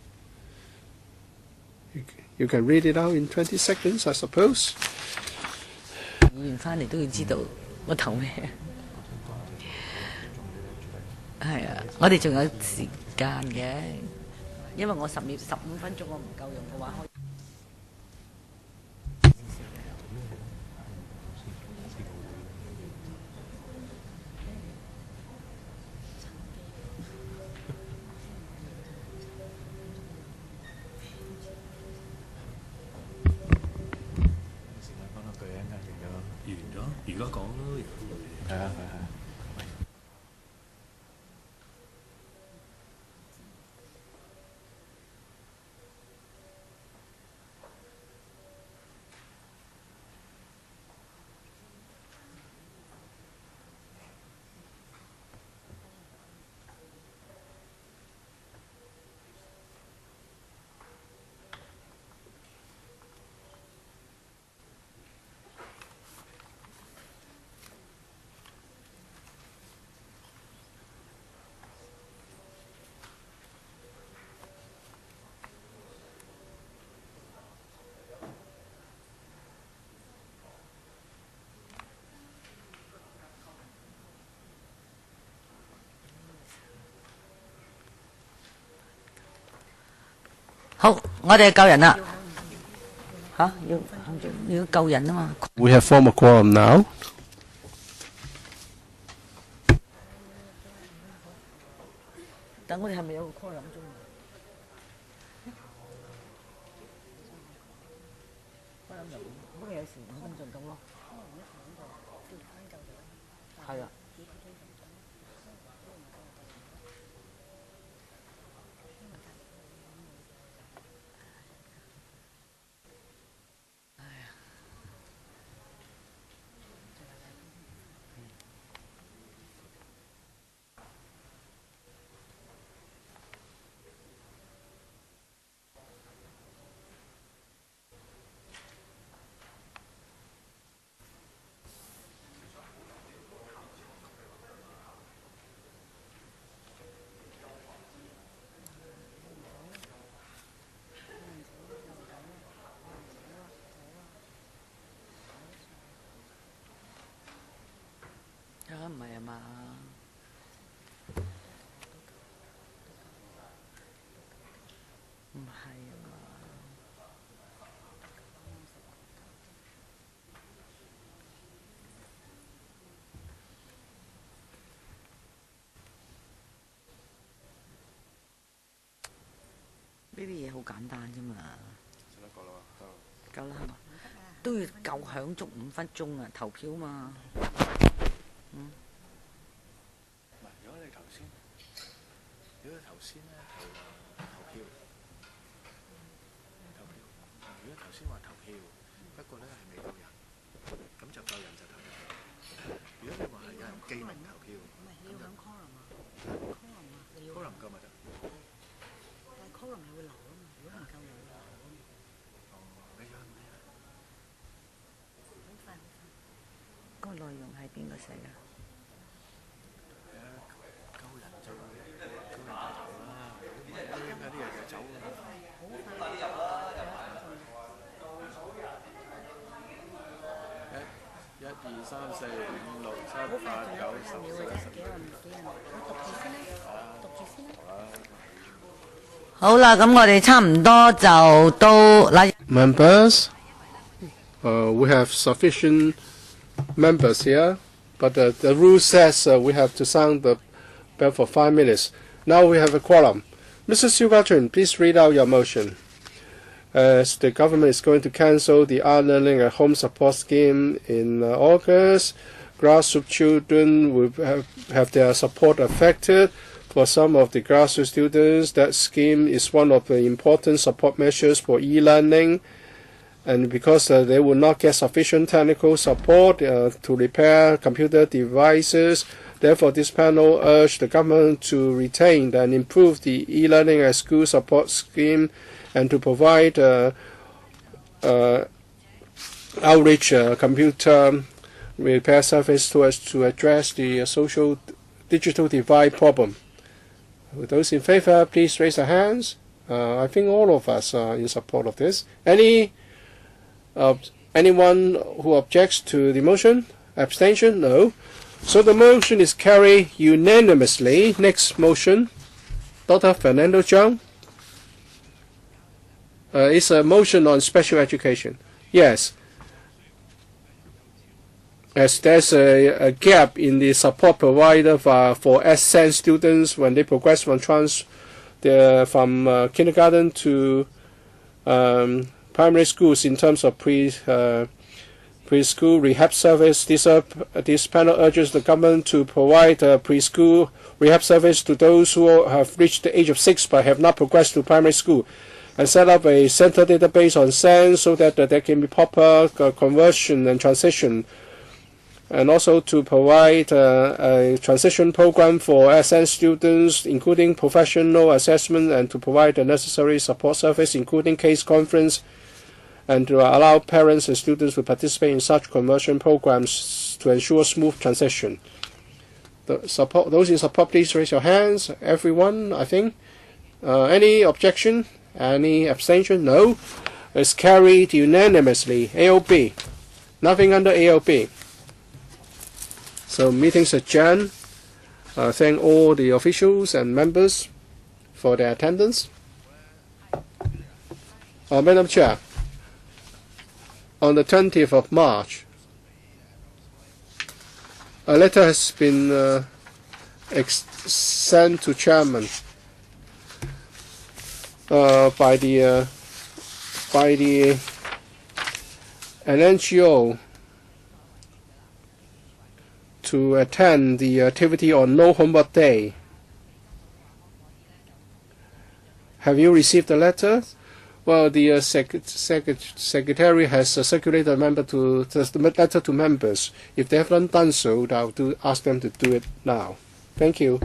You can read it out in 20 seconds, I suppose. 議員翻嚟都要知道我投咩。係啊，我哋仲有時間嘅，因為我15分鐘我唔夠用嘅話，可以。而家講咯，係啊係係。好，我哋夠人啦。嚇，要夠人啊嘛。We have formed a quorum now. 等我哋係咪有個 quorum 啫？不過有時5分鐘到咯。係啊。唔係啊嘛，唔係啊嘛，呢啲嘢好簡單啫嘛。夠啦係嘛？都要夠響足5分鐘啊！投票嘛。如果你頭先咧投票，如果頭先話投票，不過咧係未夠人，咁就夠人就投票。如果你話係有人記名投票，唔係你要響 quorum 啊 ，quorum 夠咪得？但係 quorum 係會留啊嘛，如果唔夠人會留啊嘛。哦，你有冇啊？好快。個內容係邊個寫㗎？2、3、4、5、6、7、8、9、10、好啦，咁我哋差唔多就到嗱。Members, we have sufficient members here, but the rule says we have to sound the bell for 5 minutes. Now we have a quorum. Mr. SHIU Ka-chun, please read out your motion. As the government is going to cancel the art learning at home support scheme in August, grassroots children will have their support affected. For some of the grassroots students, that scheme is one of the important support measures for e-learning. And because they will not get sufficient technical support to repair computer devices, therefore this panel urged the government to retain and improve the e-learning at school support scheme and to provide outreach computer repair service to us to address the social digital divide problem. With those in favor, please raise their hands. I think all of us are in support of this. Anyone who objects to the motion? Abstention? No. So the motion is carried unanimously. Next motion, Dr. Fernando Cheung. It's a motion on special education. Yes. As there's a gap in the support provided for SEN students when they progress from kindergarten to primary schools in terms of preschool rehab service. This panel urges the government to provide preschool rehab service to those who have reached the age of 6 but have not progressed to primary school, and set up a center database on SEN so that there can be proper conversion and transition, and also to provide a transition program for SEN students, including professional assessment, and to provide the necessary support service, including case conference, and to allow parents and students to participate in such conversion programs to ensure smooth transition. Those in support, please raise your hands. Everyone, I think. Any objection? Any abstention? No. It's carried unanimously. AOB. Nothing under AOB. So meeting's adjourned. Thank all the officials and members for their attendance. Madam Chair. on the 20th of March, a letter has been sent to chairman by the an NGO to attend the activity on No Homework Day. Have you received the letter? Well, the secretary has circulated the letter to members. If they haven't done so, I'll ask them to do it now. Thank you.